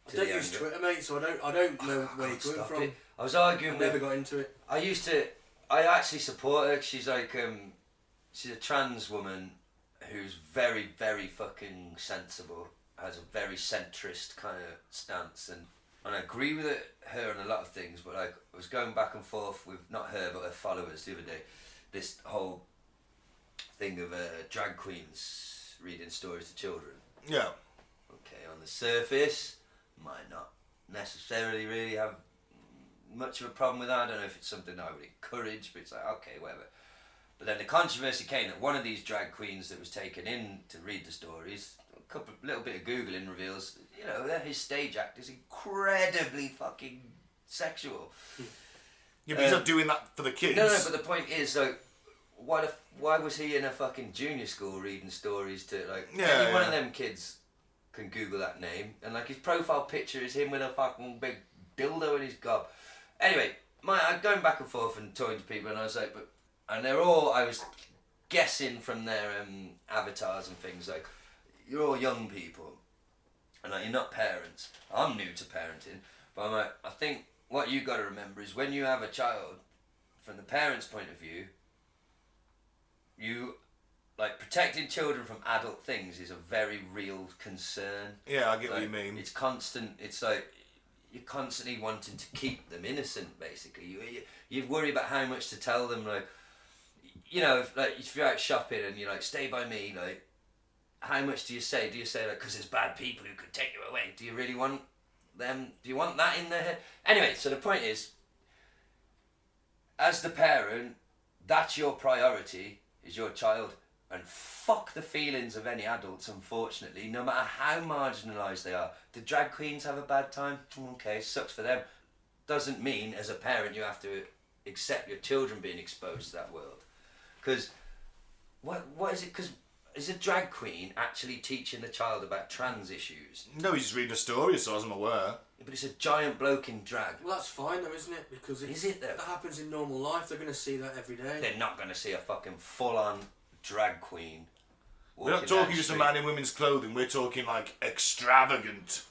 I To don't the use anger. Twitter, mate, so I don't know where you're Can't coming stop from. it. I was arguing I with. never got into it. I actually support her. She's like, she's a trans woman who's very, very fucking sensible. Has a very centrist kind of stance, and I agree with her on a lot of things. But like, I was going back and forth with not her but her followers the other day. This whole thing of drag queens reading stories to children. Yeah. Okay, on the surface, might not necessarily really have much of a problem with that. I don't know if it's something I would encourage, but it's like, okay, whatever. But then the controversy came that one of these drag queens that was taken in to read the stories, little bit of Googling reveals, you know, that his stage act is incredibly fucking sexual. Yeah, but he's not doing that for the kids. No, but the point is, like, why was he in a fucking junior school reading stories to, like, any one of them kids can Google that name, and like his profile picture is him with a fucking big dildo in his gob. Anyway, I'm going back and forth and talking to people, and I was like, I was guessing from their avatars and things, like, you're all young people, and like, you're not parents. I'm new to parenting, but I'm like, I think what you got to remember is when you have a child, from the parents' point of view, you like protecting children from adult things is a very real concern. Yeah, I get what Like, you mean. It's constant. It's like you're constantly wanting to keep them innocent. Basically, you worry about how much to tell them. Like, you know, if you're out shopping and you're like, stay by me, like, how much do you say? Do you say like, because there's bad people who could take you away? Do you really want them? Do you want that in their head? Anyway, so the point is, as the parent, that's your priority, is your child. And fuck the feelings of any adults, unfortunately, no matter how marginalised they are. Did drag queens have a bad time? Okay, sucks for them. Doesn't mean, as a parent, you have to accept your children being exposed to that world. Because, what is it? Because is a drag queen actually teaching the child about trans issues? No, he's just reading a story, as far as I'm aware. But it's a giant bloke in drag. Well, that's fine though, isn't it? Because Is it though? that happens in normal life. They're going to see that every day. They're not going to see a fucking full-on drag queen. We're not talking just a man in women's clothing, we're talking like extravagant.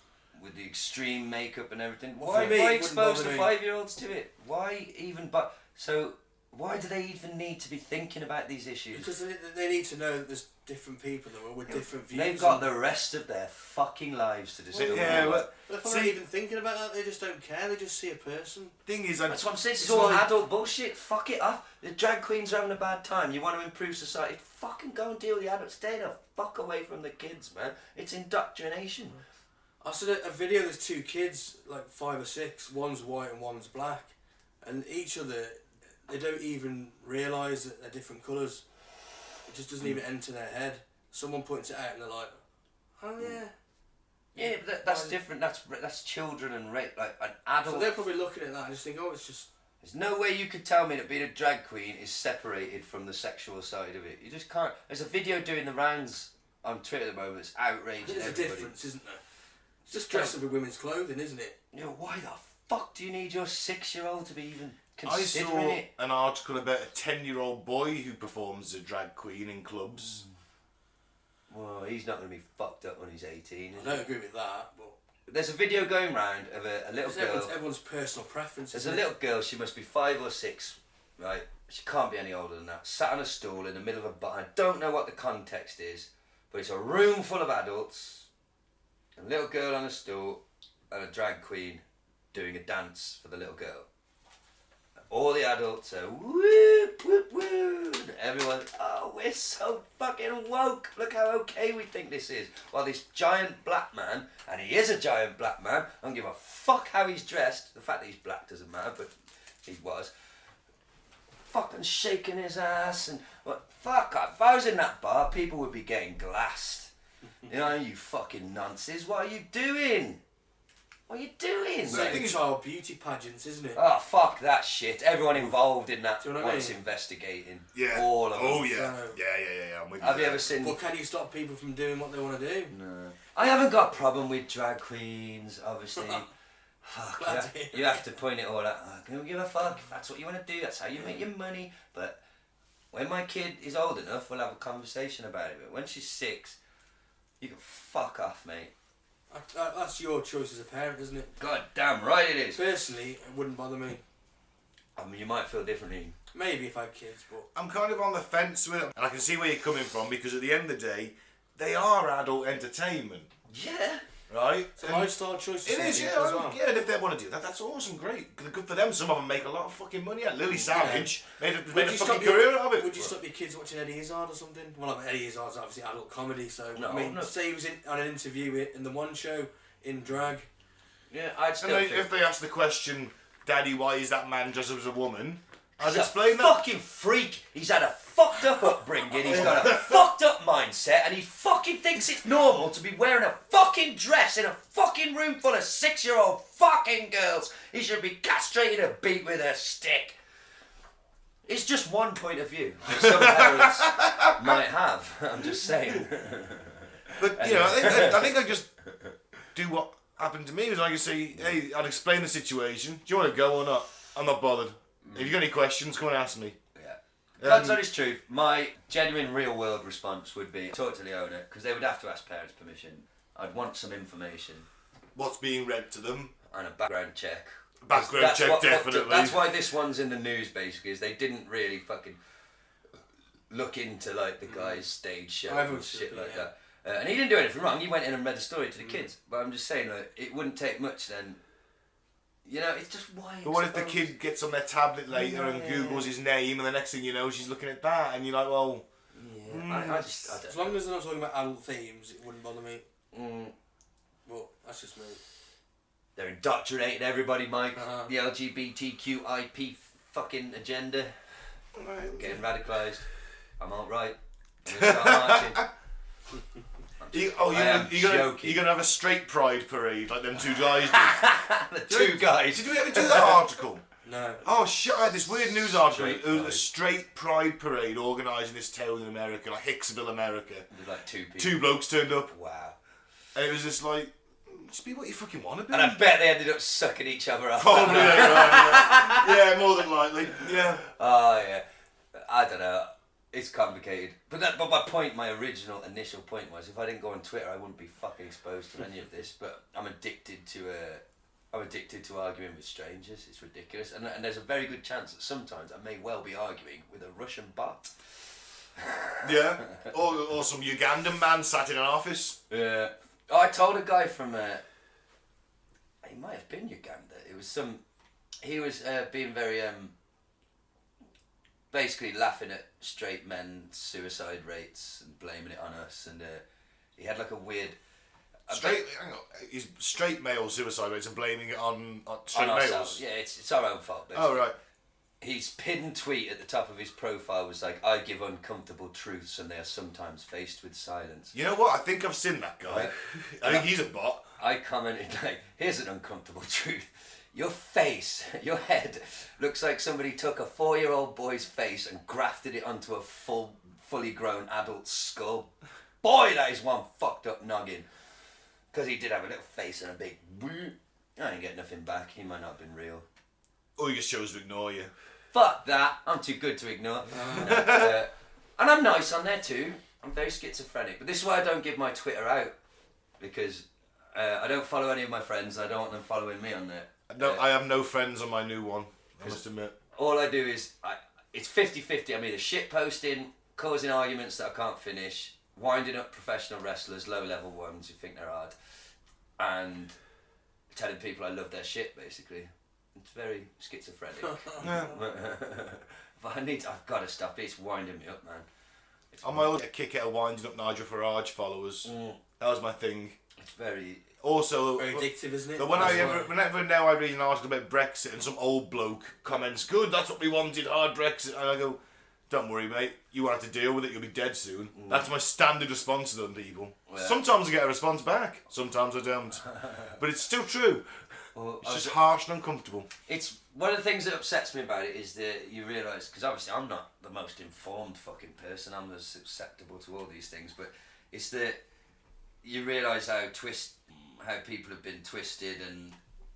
With the extreme makeup and everything. Well, Why, for me, why it wouldn't expose the bother me. 5-year-olds to it? Why even? But so why do they even need to be thinking about these issues? Because they need to know that there's different people that with different views. They've got the rest of their fucking lives to discover. Yeah, what- well, They're not even thinking about that. They just don't care. They just see a person. thing is, That's what I'm saying. It's It's all like- adult bullshit. Fuck it off. The drag queens are having a bad time. You want to improve society? Fucking go and deal with the adults. Stay the fuck away from the kids, man. It's indoctrination. I saw a video. There's two kids, like 5 or 6. One's white and one's black, and each other, they don't even realise that they're different colours. It just doesn't even enter their head. Someone points it out, and they're like, "Oh yeah." Yeah, but that's different. That's children and rape. Like an adult. So they're probably looking at that and just think, "Oh, it's just." There's no way you could tell me that being a drag queen is separated from the sexual side of it. You just can't. There's a video doing the rounds on Twitter at the moment. It's outraging There's a everybody. difference, isn't there? It's just dressing in women's clothing, isn't it? You know, why the fuck do you need your 6-year-old to be even I considering saw it? an article about a 10-year-old boy who performs as a drag queen in clubs. Well, he's not going to be fucked up when he's 18. I don't agree with that, but There's a video going round of a little it's girl. everyone's personal preference. There's a isn't it? little girl, she must be 5 or 6, right? She can't be any older than that. Sat on a stool in the middle of a bar. I don't know what the context is, but it's a room full of adults, a little girl on a stool, and a drag queen doing a dance for the little girl. All the adults are whoop, whoop, whoop. And everyone, oh, we're so fucking woke. Look how okay we think this is. While this giant black man, and he is a giant black man, I don't give a fuck how he's dressed. The fact that he's black doesn't matter, but he was. Fucking shaking his ass and, well, fuck off. If I was in that bar, people would be getting glassed. You know, you fucking nonces. What are you doing? What are you doing? It's like child beauty pageants, isn't it? Oh, fuck that shit. Everyone involved in that Do you know what I wants mean? investigating. Yeah. All of them. Oh, yeah. So- Yeah. I'm with Have you there. ever seen... Well, can you stop people from doing what they want to do? No. I haven't got a problem with drag queens, obviously. Fuck, Glad to hear you have to point it all out. I don't give a fuck. If that's what you want to do, that's how you make your money. But when my kid is old enough, we'll have a conversation about it. But when she's 6, you can fuck off, mate. That's your choice as a parent, isn't it? God damn right it is. Personally, it wouldn't bother me. I mean, you might feel differently. Maybe if I had kids, but I'm kind of on the fence with it, and I can see where you're coming from, because at the end of the day, they are adult entertainment, Yeah. right? it's a And lifestyle choice. it is, yeah. as well. Yeah, and if they want to do that, that's awesome, great. Good for them. Some of them make a lot of fucking money. Lily Savage made a fucking career out of it. Would you stop your kids watching Eddie Izzard or something? Well, I mean, Eddie Izzard's obviously adult comedy, so No, I mean, no. say he was on an interview in the One Show in drag. Yeah, I'd And still they, think... if they ask the question, Daddy, why is that man dressed up as a woman? I'd He's explain a that. fucking freak. He's had a fucked up upbringing. He's got a fucked up mindset, and he fucking thinks it's normal to be wearing a fucking dress in a fucking room full of 6-year-old fucking girls. He should be castrated and beat with a stick. It's just one point of view that some parents might have. I'm just saying. But you know, I think I just do what happened to me. Was I could say, hey, I'd explain the situation. Do you want to go or not? I'm not bothered. If you got any questions, come and ask me. Yeah. God's honest truth, my genuine real world response would be talk to the owner, because they would have to ask parents' permission. I'd want some information. What's being read to them? And a background check. Background check, definitely. That's why this one's in the news, basically, is they didn't really fucking look into, like, the guy's stage show and shit like that. And he didn't do anything wrong. He went in and read the story to the kids. But I'm just saying, like, it wouldn't take much then. You know, it's just why. But what if the kid gets on their tablet later and Googles his name, and the next thing you know, she's looking at that, and you're like, well. Yeah, I don't as long as they're not talking about adult themes, it wouldn't bother me. Well, that's just me. They're indoctrinating everybody, Mike. The LGBTQIP fucking agenda. Getting radicalised. I'm alright. I'm gonna start marching. You're gonna have a straight pride parade like them two guys did. The two guys. Did we ever do that article? No. Oh shit! I had this weird news article. Straight It was pride. a straight pride parade organised in this town in America, like Hicksville, America. There's like two people. Two blokes turned up, Wow. and it was just like, just be what you fucking want to be. And I bet they ended up sucking each other up. Probably, yeah, more than likely, yeah. Oh yeah. I don't know. It's complicated. But my point, my original initial point was, if I didn't go on Twitter, I wouldn't be fucking exposed to any of this. But I'm addicted to arguing with strangers. It's ridiculous. And there's a very good chance that sometimes I may well be arguing with a Russian bot. Yeah, or some Ugandan man sat in an office. Yeah. Oh, I told a guy from he might have been Uganda. It was he was being very basically laughing at straight men's suicide rates and blaming it on us, and he had like a weird He's straight male suicide rates and blaming it on straight on males. ourselves. Yeah, it's our own fault, basically. Oh right. His pinned tweet at the top of his profile was like, "I give uncomfortable truths and they are sometimes faced with silence." You know what? I think I've seen that guy. Right. I think he's a bot. I commented like, "Here's an uncomfortable truth. Your face, your head, looks like somebody took a 4-year-old boy's face and grafted it onto a fully grown adult skull. Boy, that is one fucked up noggin." Because he did have a little face and a big... I ain't get nothing back. He might not have been real. Or he just chose to ignore you. Fuck that. I'm too good to ignore. And I'm nice on there too. I'm very schizophrenic. But this is why I don't give my Twitter out. Because I don't follow any of my friends. I don't want them following me on there. No, I have no friends on my new one, I must admit. All I do is... it's 50-50. I'm either shit posting, causing arguments that I can't finish, winding up professional wrestlers, low-level ones who think they're hard, and telling people I love their shit, basically. It's very schizophrenic. But I've got to stop it. It's winding me up, man. I might get a kick out of winding up Nigel Farage followers. That was my thing. It's very... Also, very addictive, isn't it? But whenever now I read an article about Brexit and some old bloke comments, "Good, that's what we wanted, hard Brexit," and I go, "Don't worry, mate. You won't have to deal with it. You'll be dead soon." That's my standard response to them people. Yeah. Sometimes I get a response back. Sometimes I don't. But it's still true. Well, it's just harsh and uncomfortable. It's one of the things that upsets me about it is that you realise, because obviously I'm not the most informed fucking person. I'm as susceptible to all these things, but it's that you realise how people have been twisted and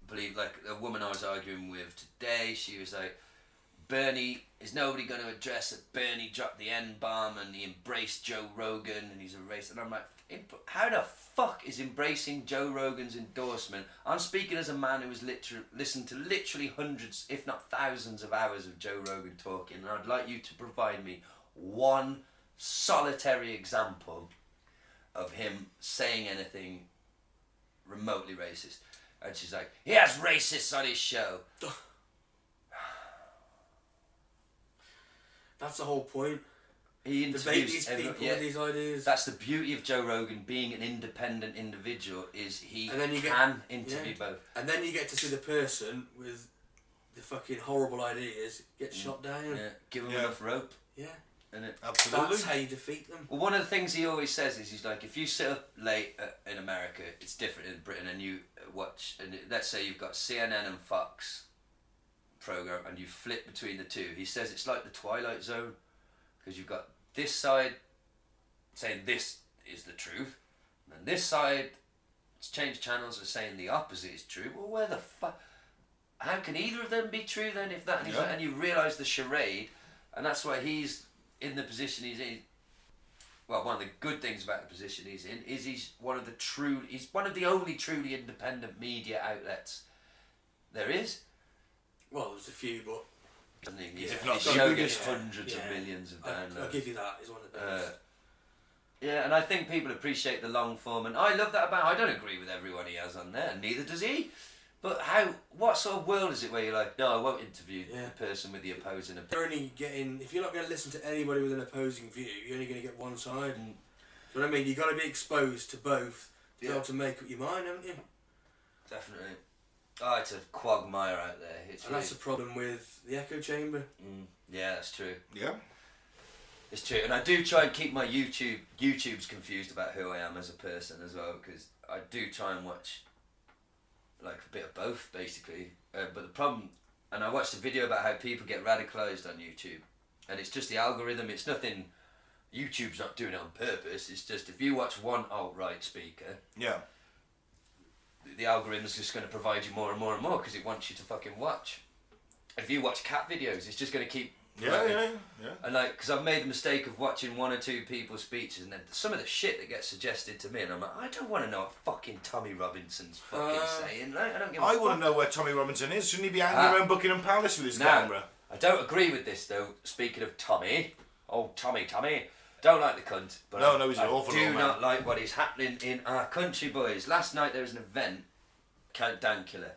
believe. Like a woman I was arguing with today, she was like, "Bernie, is nobody going to address that Bernie dropped the N-bomb and he embraced Joe Rogan and he's a racist?" And I'm like, how the fuck is embracing Joe Rogan's endorsement? I'm speaking as a man who has listened to literally hundreds, if not thousands of hours of Joe Rogan talking, and I'd like you to provide me one solitary example of him saying anything remotely racist. And she's like, "He has racists on his show." That's the whole point. He interviews these people with these ideas. That's the beauty of Joe Rogan being an independent individual, is he can interview both. And then you get to see the person with the fucking horrible ideas get shot down. Yeah, give him enough rope. Yeah. Absolutely. That's how you defeat them. Well, one of the things he always says is, he's like, if you sit up late in America, it's different in Britain, and you watch, and let's say you've got CNN and Fox program, and you flip between the two. He says it's like the Twilight Zone, because you've got this side saying this is the truth, and then this side, it's changed channels, and saying the opposite is true. Well, where the fuck? How can either of them be true then? If that, and you realise the charade, and that's why he's in the position he's in. well, one of the good things about the position he's in is he's one of the only truly independent media outlets there is. Well, there's a few, but I mean, If not his the show biggest. gets hundreds of millions of downloads. I'll give you that. He's one of the best. Yeah, and I think people appreciate the long form, and I love that about. I don't agree with everyone he has on there, and neither does he. But what sort of world is it where you're like, no, I won't interview the person with the opposing opinion? You're only getting, if you're not going to listen to anybody with an opposing view, you're only going to get one side. You know what I mean? You've got to be exposed to both to be able to make up your mind, haven't you? Definitely. Oh, it's a quagmire out there. And that's the problem with the echo chamber. Yeah, that's true. Yeah. It's true, and I do try and keep my YouTube's confused about who I am as a person as well, because I do try and watch like a bit of both, basically. But the problem, and I watched a video about how people get radicalised on YouTube, and it's just the algorithm. It's nothing. YouTube's not doing it on purpose. It's just if you watch one alt-right speaker, the algorithm's just going to provide you more and more and more because it wants you to fucking watch. If you watch cat videos, it's just going to keep. Yeah. And like, because I've made the mistake of watching one or two people's speeches, and then some of the shit that gets suggested to me, and I'm like, I don't want to know what fucking Tommy Robinson's fucking saying. Like, I don't give a fuck. I want to know where Tommy Robinson is. Shouldn't he be hanging around Buckingham Palace with his camera? I don't agree with this though. Speaking of Tommy, Tommy, don't like the cunt. But No, he's an awful I do old man. not like what is happening in our country, boys. Last night there was an event, Count Dankula.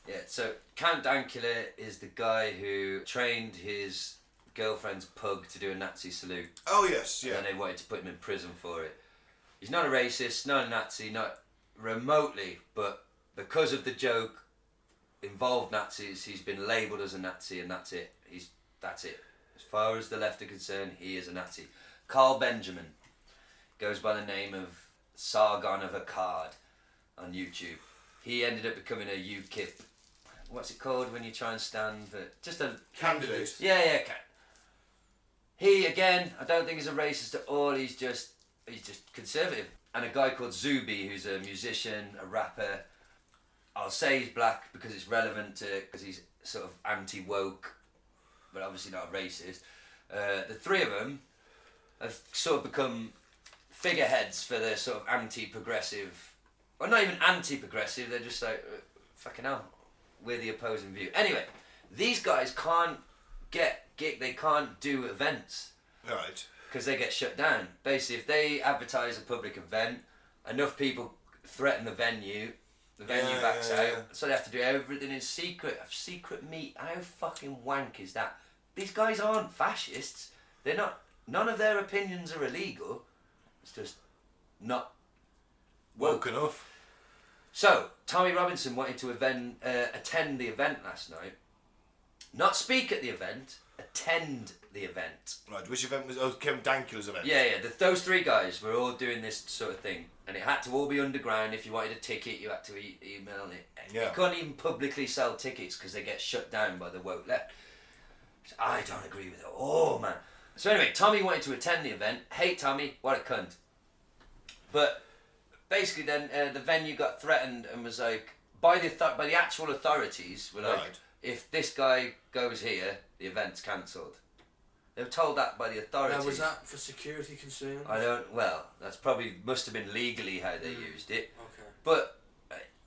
Yeah, so Count Dankula is the guy who trained his girlfriend's pug to do a Nazi salute. Oh, yes, yeah. And then they wanted to put him in prison for it. He's not a racist, not a Nazi, not remotely, but because of the joke involved Nazis, he's been labelled as a Nazi, and that's it. That's it. As far as the left are concerned, he is a Nazi. Carl Benjamin goes by the name of Sargon of Akkad on YouTube. He ended up becoming a UKIP. What's it called when you try and stand for just a Candidate. Yeah. He again, I don't think he's a racist at all. He's just conservative. And a guy called Zuby, who's a musician, a rapper. I'll say he's black because it's relevant to because he's sort of anti-woke, but obviously not a racist. The three of them have sort of become figureheads for the sort of anti-progressive, or not even anti-progressive. They're just like fucking hell. We're the opposing view. Anyway, these guys can't they can't do events. Right. Because they get shut down. Basically, if they advertise a public event, enough people threaten the venue backs out. So they have to do everything in secret. A secret meet. How fucking wank is that? These guys aren't fascists. They're not. None of their opinions are illegal. It's just not Woke enough. So, Tommy Robinson wanted to attend the event last night. Not speak at the event, attend the event. Right, which event was... Oh, Kevin Dankula's event. Yeah. Those three guys were all doing this sort of thing. And it had to all be underground. If you wanted a ticket, you had to email it. Yeah. You couldn't even publicly sell tickets because they get shut down by the woke left. I don't agree with it. Oh, man. So anyway, Tommy wanted to attend the event. Hey, Tommy, what a cunt. But... basically, then the venue got threatened and was like, by the actual authorities, were like, Right. if this guy goes here, the event's cancelled. They were told that by the authorities. Now, was that for security concerns? That's probably must have been legally how they used it. Okay. But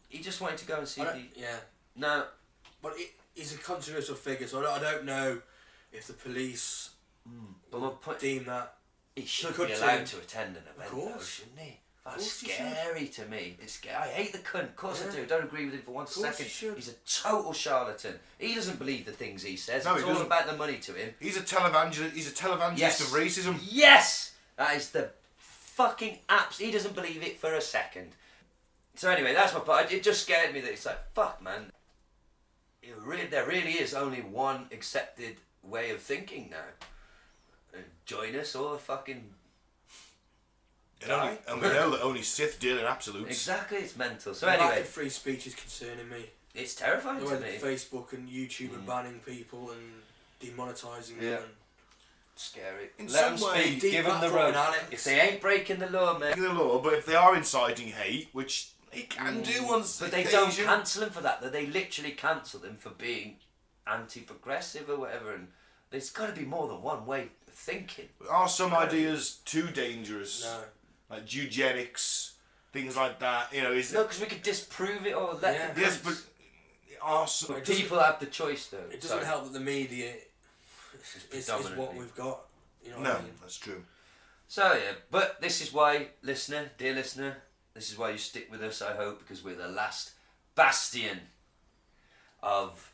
he just wanted to go and see Yeah. No. But he's a controversial figure, so I don't know if the police deem that. He should be allowed to attend an event, though, shouldn't he? That's course scary to me. It's scary. I hate the cunt. Of course I do. Don't agree with him for 1 second. He's a total charlatan. He doesn't believe the things he says. No, it's he all doesn't. about the money to him. He's a televangelist of racism. Yes! That is the fucking apps. He doesn't believe it for a second. So anyway, that's my part. It just scared me that it's like, fuck, man. There really is only one accepted way of thinking now. Join us or fucking... And we know that only Sith deal in absolutes. Exactly, it's mental. So The lack anyway, of free speech is concerning me. it's terrifying The to way me. that Facebook and YouTube are banning people and demonetising them. And Scary. In Let them some way, speak. Give them the road. If they ain't breaking the law, mate. The law, but if they are inciting hate, which they can do once, But they don't cancel them for that. They literally cancel them for being anti-progressive or whatever. And There's got to be more than one way of thinking. Are some ideas too dangerous? No. Like eugenics, things like that. You know, is No, because we could disprove it or let them. yes, but are some, It doesn't- People have the choice though. It doesn't help that the media is what predominantly. we've got. You know what no, I mean? that's true. So yeah, but this is why, dear listener, this is why you stick with us, I hope, because we're the last bastion of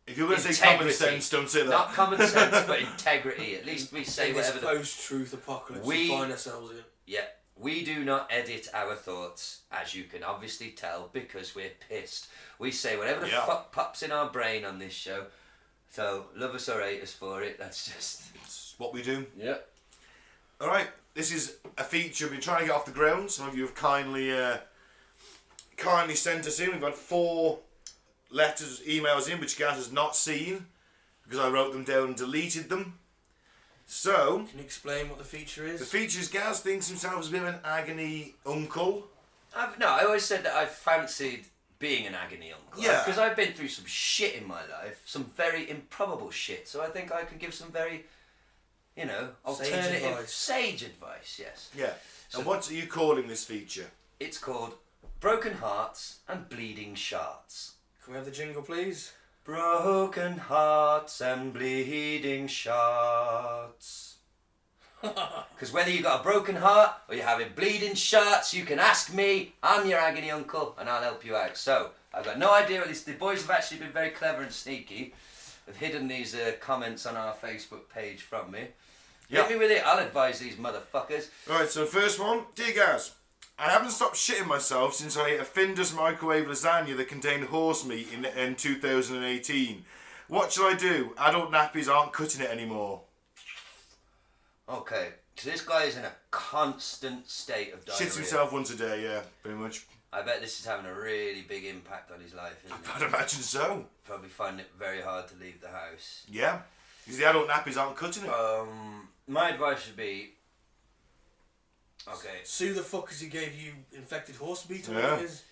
If you're going to say common integrity. sense, don't say that. Not common sense, but integrity. At least we say In this whatever the... post-truth apocalypse we find ourselves in. Yeah, we do not edit our thoughts, as you can obviously tell, because we're pissed. We say whatever the fuck pops in our brain on this show. So, love us or hate us for it, that's just... It's what we do. Yeah. Alright, this is a feature we've been trying to get off the ground. Some of you have kindly sent us in. We've had 4 letters, emails in, which Gaz has not seen, because I wrote them down and deleted them. So, Can you explain what the feature is? the feature is Gaz thinks himself as a bit of an agony uncle. I always said that I fancied being an agony uncle. Yeah. Because I've been through some shit in my life, some very improbable shit, so I think I can give some very, alternative, sage advice, yes. Yeah. So- And what are you calling this feature? It's called Broken Hearts and Bleeding Sharts. Can we have the jingle, please? Broken hearts and bleeding sharts. Because whether you got a broken heart or you're having bleeding sharts, you can ask me. I'm your agony uncle, and I'll help you out. So I've got no idea what this. The boys have actually been very clever and sneaky. They've hidden these comments on our Facebook page from me. Hit me with it. I'll advise these motherfuckers. Alright, so first one. Dear Gaz, I haven't stopped shitting myself since I ate a Findus microwave lasagna that contained horse meat in 2018. What shall I do? Adult nappies aren't cutting it anymore. Okay, so this guy is in a constant state of diarrhea. Shits himself once a day, yeah, pretty much. I bet this is having a really big impact on his life, isn't it? I'd imagine so. Probably finding it very hard to leave the house. Yeah, because the adult nappies aren't cutting it. My advice would be... Okay. Sue the fuckers who gave you infected horse meat or Yeah. what it is.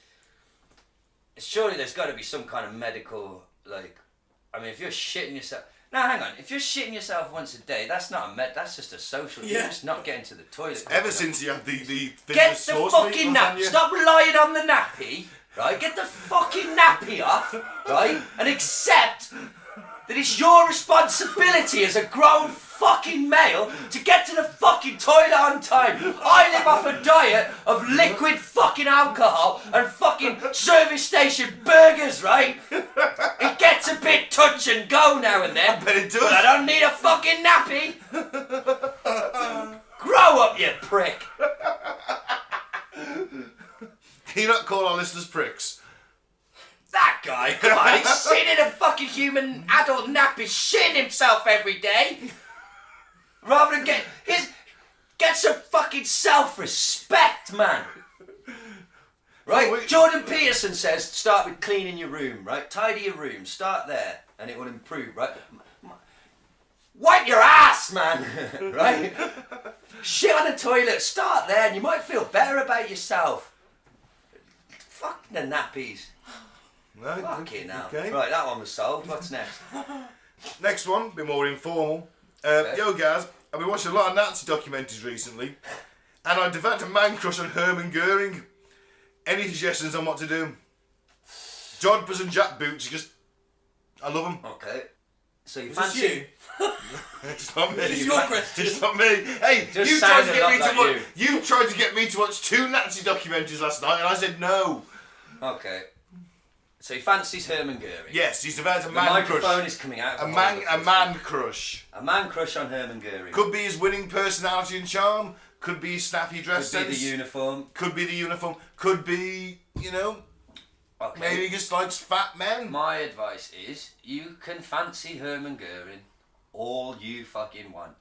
Surely there's got to be some kind of medical, if you're shitting yourself... Now, hang on. If you're shitting yourself once a day, that's not a that's just a social... You're just not getting to the toilet. Ever since you had the Get Findus the horse fucking meat nappy. lasagna. Stop relying on the nappy, right? Get the fucking nappy off, right? And accept that it's your responsibility as a grown fucking male to get to the fucking toilet on time. I live off a diet of liquid fucking alcohol and fucking service station burgers, right? It gets a bit touch and go now and then. I bet it does. But I don't need a fucking nappy. Grow up, you prick. Can you not call our listeners pricks? That guy, come on, he's sitting in a fucking human adult nappy shitting himself every day. Rather than get some fucking self-respect, man. Right? Oh, wait. Jordan Peterson says start with cleaning your room, right? Tidy your room, start there, and it will improve, right? Wipe your ass, man, right? Shit on the toilet, start there, and you might feel better about yourself. Fuck the nappies. No? Fucking hell. Okay. Right, that one was solved. What's next? Next one, a bit more informal. Yo, Gaz, I've been watching a lot of Nazi documentaries recently, and I developed a man crush on Hermann Goering. Any suggestions on what to do? Jodhpurs and jackboots, I love them. Okay. So you Is this fancy... you? It's not me. It's your question. It's not me. Hey, Just you tried to sounded get me like to watch. you. You tried to get me to watch 2 Nazi documentaries last night, and I said no. Okay. So he fancies Hermann Goering. Yes, he's developed a The man microphone crush. is coming out. A of man the crush. A man crush on Hermann Goering. Could be his winning personality and charm. Could be his snappy dress Could be the sense. uniform. Could be the uniform. Could be, Okay. maybe he just likes fat men. My advice is you can fancy Hermann Goering all you fucking want.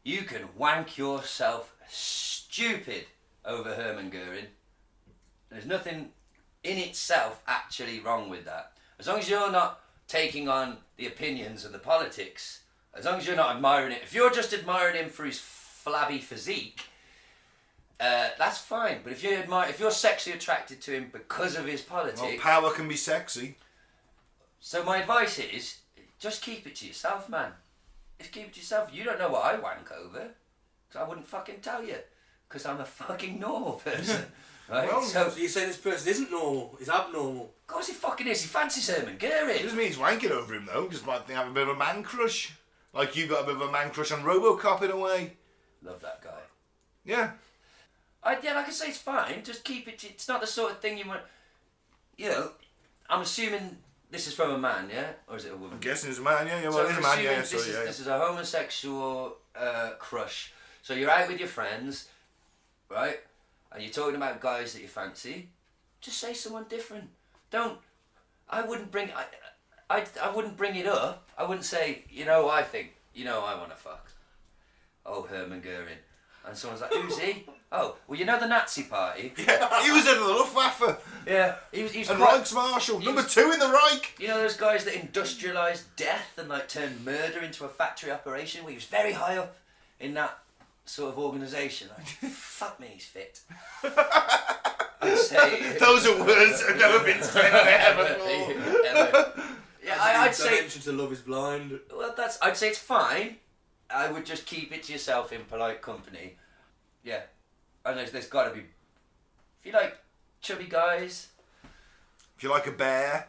You can wank yourself stupid over Hermann Goering. There's nothing in itself actually wrong with that. As long as you're not taking on the opinions and the politics, as long as you're not admiring it, if you're just admiring him for his flabby physique, that's fine. But if you're sexually attracted to him because of his politics, Well, power can be sexy. so my advice is, just keep it to yourself, man. Just keep it to yourself. You don't know what I wank over, so I wouldn't fucking tell you, because I'm a fucking normal person. Right? Well, so you're saying this person isn't normal, he's abnormal. of course he fucking is. He fancies Herman Goering. It doesn't mean he's wanking over him though. Just might have a bit of a man crush. Like you've got a bit of a man crush on RoboCop in a way. Love that guy. Yeah. Yeah, like I say, it's fine. Just keep it. It's not the sort of thing you want. You know, I'm assuming this is from a man, yeah, or is it a woman? I'm guessing it's a man. Yeah. Well, So it is I'm a man. Yeah. assuming So this is a homosexual crush. So you're out with your friends, right? And you're talking about guys that you fancy. Just say someone different. Don't. I wouldn't bring. I wouldn't bring it up. I wouldn't say, you know, I think, you know, I want to fuck. Oh, Herman Goering. And someone's like, who's he? Oh, well, you know the Nazi party? Yeah. He was in the Luftwaffe. Yeah, he was And quite- Reichsmarshal, he number was- 2 in the Reich. You know those guys that industrialised death and like turned murder into a factory operation? Well, he was very high up in that sort of organisation. Like, fuck me, he's fit. I'd say... Those are words that have never been said ever before. Ever. Yeah, I'd say... Dimension to Love is Blind. Well, I'd say it's fine. I would just keep it to yourself in polite company. Yeah. And there's got to be... If you like chubby guys... If you like a bear,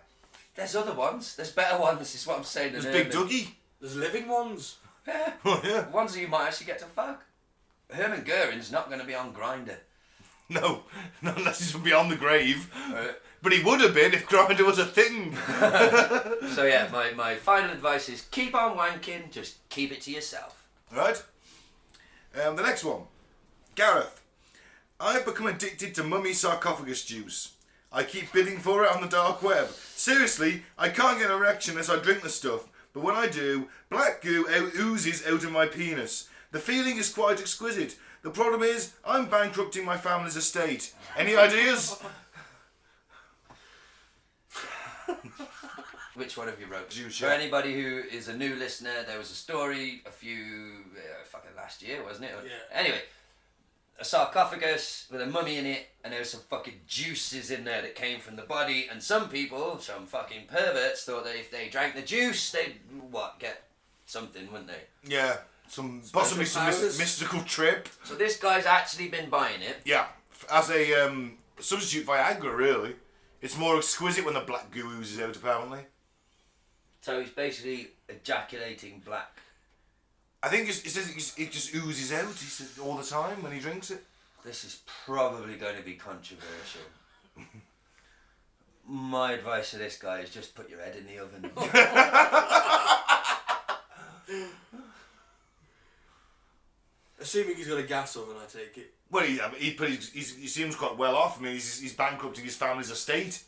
There's other ones. There's better ones, is what I'm saying. there's than Big Herman. Dougie. There's living ones. Yeah. Oh, yeah. Ones that you might actually get to fuck. Herman Goering's not going to be on Grindr. No, not unless he's from beyond the grave. Right. But he would have been if Grindr was a thing. So yeah, my final advice is keep on wanking, just keep it to yourself. Right? The next one. Gareth. I've become addicted to mummy sarcophagus juice. I keep bidding for it on the dark web. Seriously, I can't get an erection as I drink the stuff, but when I do, black goo oozes out of my penis. The feeling is quite exquisite. The problem is, I'm bankrupting my family's estate. Any ideas? Which one have you wrote? Juice, For yeah. anybody who is a new listener, there was a story a few, fucking last year, wasn't it? Yeah. Anyway, a sarcophagus with a mummy in it, and there was some fucking juices in there that came from the body, and some people, some fucking perverts, thought that if they drank the juice, they'd, get something, wouldn't they? Yeah, possibly some powers. mystical trip. So this guy's actually been buying it. Yeah, as a substitute Viagra, really. It's more exquisite when the black goo oozes out, apparently. So he's basically ejaculating black. I think it just oozes out all the time when he drinks it. This is probably going to be controversial. My advice to this guy is just put your head in the oven. Assuming he's got a gas oven, I take it. Well, he seems quite well off. I mean, he's bankrupting his family's estate.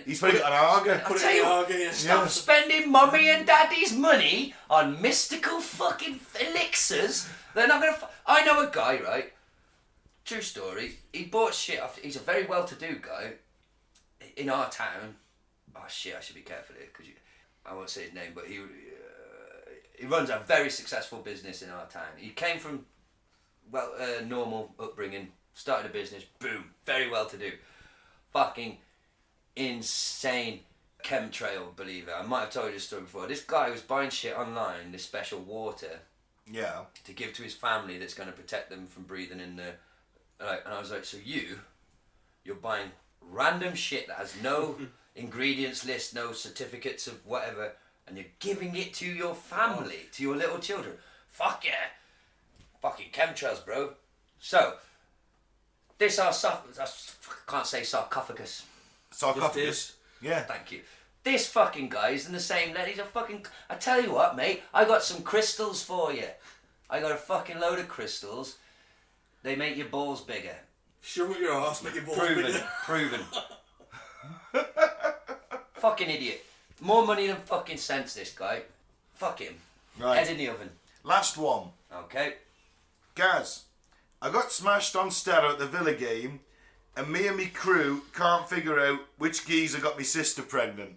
He's putting it on Arga. I'll tell you what, Yeah. stop spending mummy and daddy's money on mystical fucking elixirs. They're not gonna. I know a guy, right? True story. He bought shit off. He's a very well-to-do guy in our town. Oh shit! I should be careful here because I won't say his name, but he runs a very successful business in our town. He came from normal upbringing, started a business, boom, very well-to-do, fucking insane chemtrail believer. I might have told you this story before. This guy was buying shit online, this special water Yeah. to give to his family that's going to protect them from breathing in the... and I was like, so you're buying random shit that has no ingredients list, no certificates of whatever, and you're giving it to your family, to your little children. Fuck yeah. Fucking chemtrails, bro. So, this I can't say sarcophagus. Sarcophagus. Yeah. Thank you. This fucking guy is in the same level. He's a fucking... I tell you what, mate. I got some crystals for you. I got a fucking load of crystals. They make your balls bigger. Shove up your arse, make your balls Proven. bigger. Proven. Fucking idiot. More money than fucking sense, this guy. Fuck him. Right. Head in the oven. Last one. Okay. Gaz. I got smashed on Stero at the Villa game, and me and me crew can't figure out which geezer got me sister pregnant.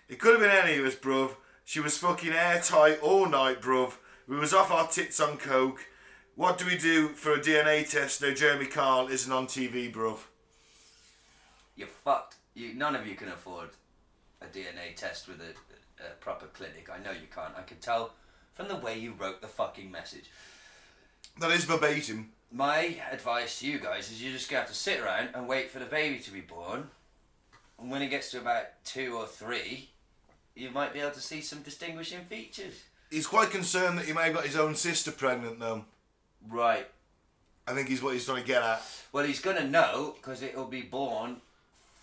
It could have been any of us, bruv. She was fucking airtight all night, bruv. We was off our tits on coke. What do we do for a DNA test now Jeremy Carl isn't on TV, bruv? You're fucked. None of you can afford a DNA test with a a proper clinic. I know you can't. I can tell from the way you wrote the fucking message. That is verbatim. My advice to you guys is you're just going to have to sit around and wait for the baby to be born. And when it gets to about 2 or 3, you might be able to see some distinguishing features. He's quite concerned that he may have got his own sister pregnant, though. Right. I think he's what he's trying to get at. Well, he's going to know because it'll be born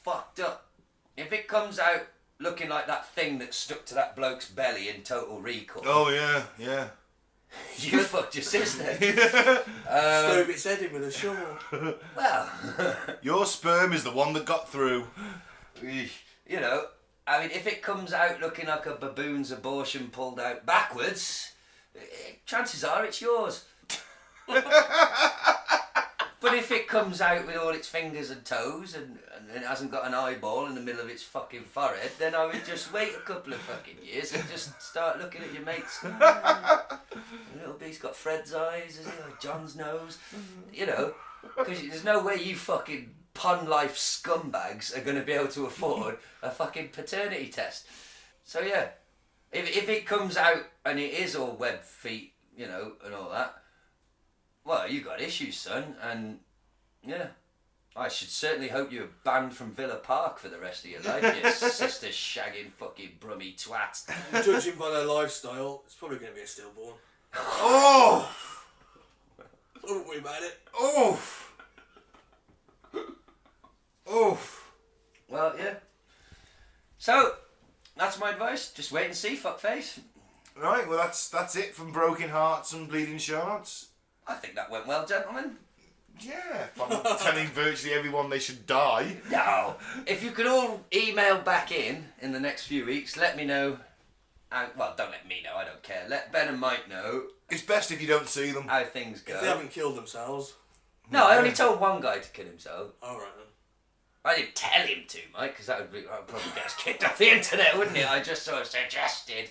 fucked up. If it comes out looking like that thing that stuck to that bloke's belly in Total Recall. Oh, yeah, yeah. You fucked your sister. Stove its head in with a shovel. Well, Your sperm is the one that got through. you know, I mean, if it comes out looking like a baboon's abortion pulled out backwards, chances are it's yours. But if it comes out with all its fingers and toes and it hasn't got an eyeball in the middle of its fucking forehead, then I would just wait a couple of fucking years and just start looking at your mates. Little bee's got Fred's eyes, has he? Like John's nose. You know, because there's no way you fucking pun life scumbags are going to be able to afford a fucking paternity test. So yeah, if it comes out and it is all web feet, you know, and all that, well, you got issues, son, and yeah, I should certainly hope you're banned from Villa Park for the rest of your life, you sister shagging fucking brummy twat. Judging by their lifestyle, it's probably going to be a stillborn. Oh! Don't worry about it. Oh! Oh! Well, yeah. So, that's my advice. Just wait and see, fuckface. Right, well that's it from Broken Hearts and Bleeding Sharts. I think that went well, gentlemen. Yeah, I'm telling virtually everyone they should die. No. If you could all email back in the next few weeks, let me know. Well, don't let me know, I don't care. Let Ben and Mike know It's best if you don't see them. how things go. If they haven't killed themselves. No, I only told one guy to kill himself. Alright then. I didn't tell him to, Mike, because that would probably get us kicked off the internet, wouldn't it? I just sort of suggested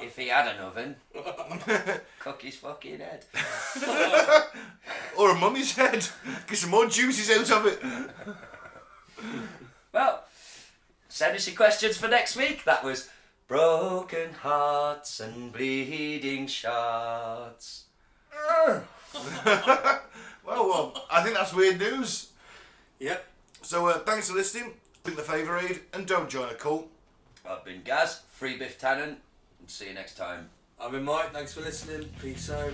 if he had an oven, cook his fucking head. Or a mummy's head. Get some more juices out of it. Well, send us your questions for next week. That was Broken Hearts and Bleeding Sharts. Well, I think that's weird news. Yep. So thanks for listening. Drink the favour aid and don't join a cult. I've been Gaz, Free Biff Tannen, and see you next time. I've been Mike, thanks for listening. Peace out.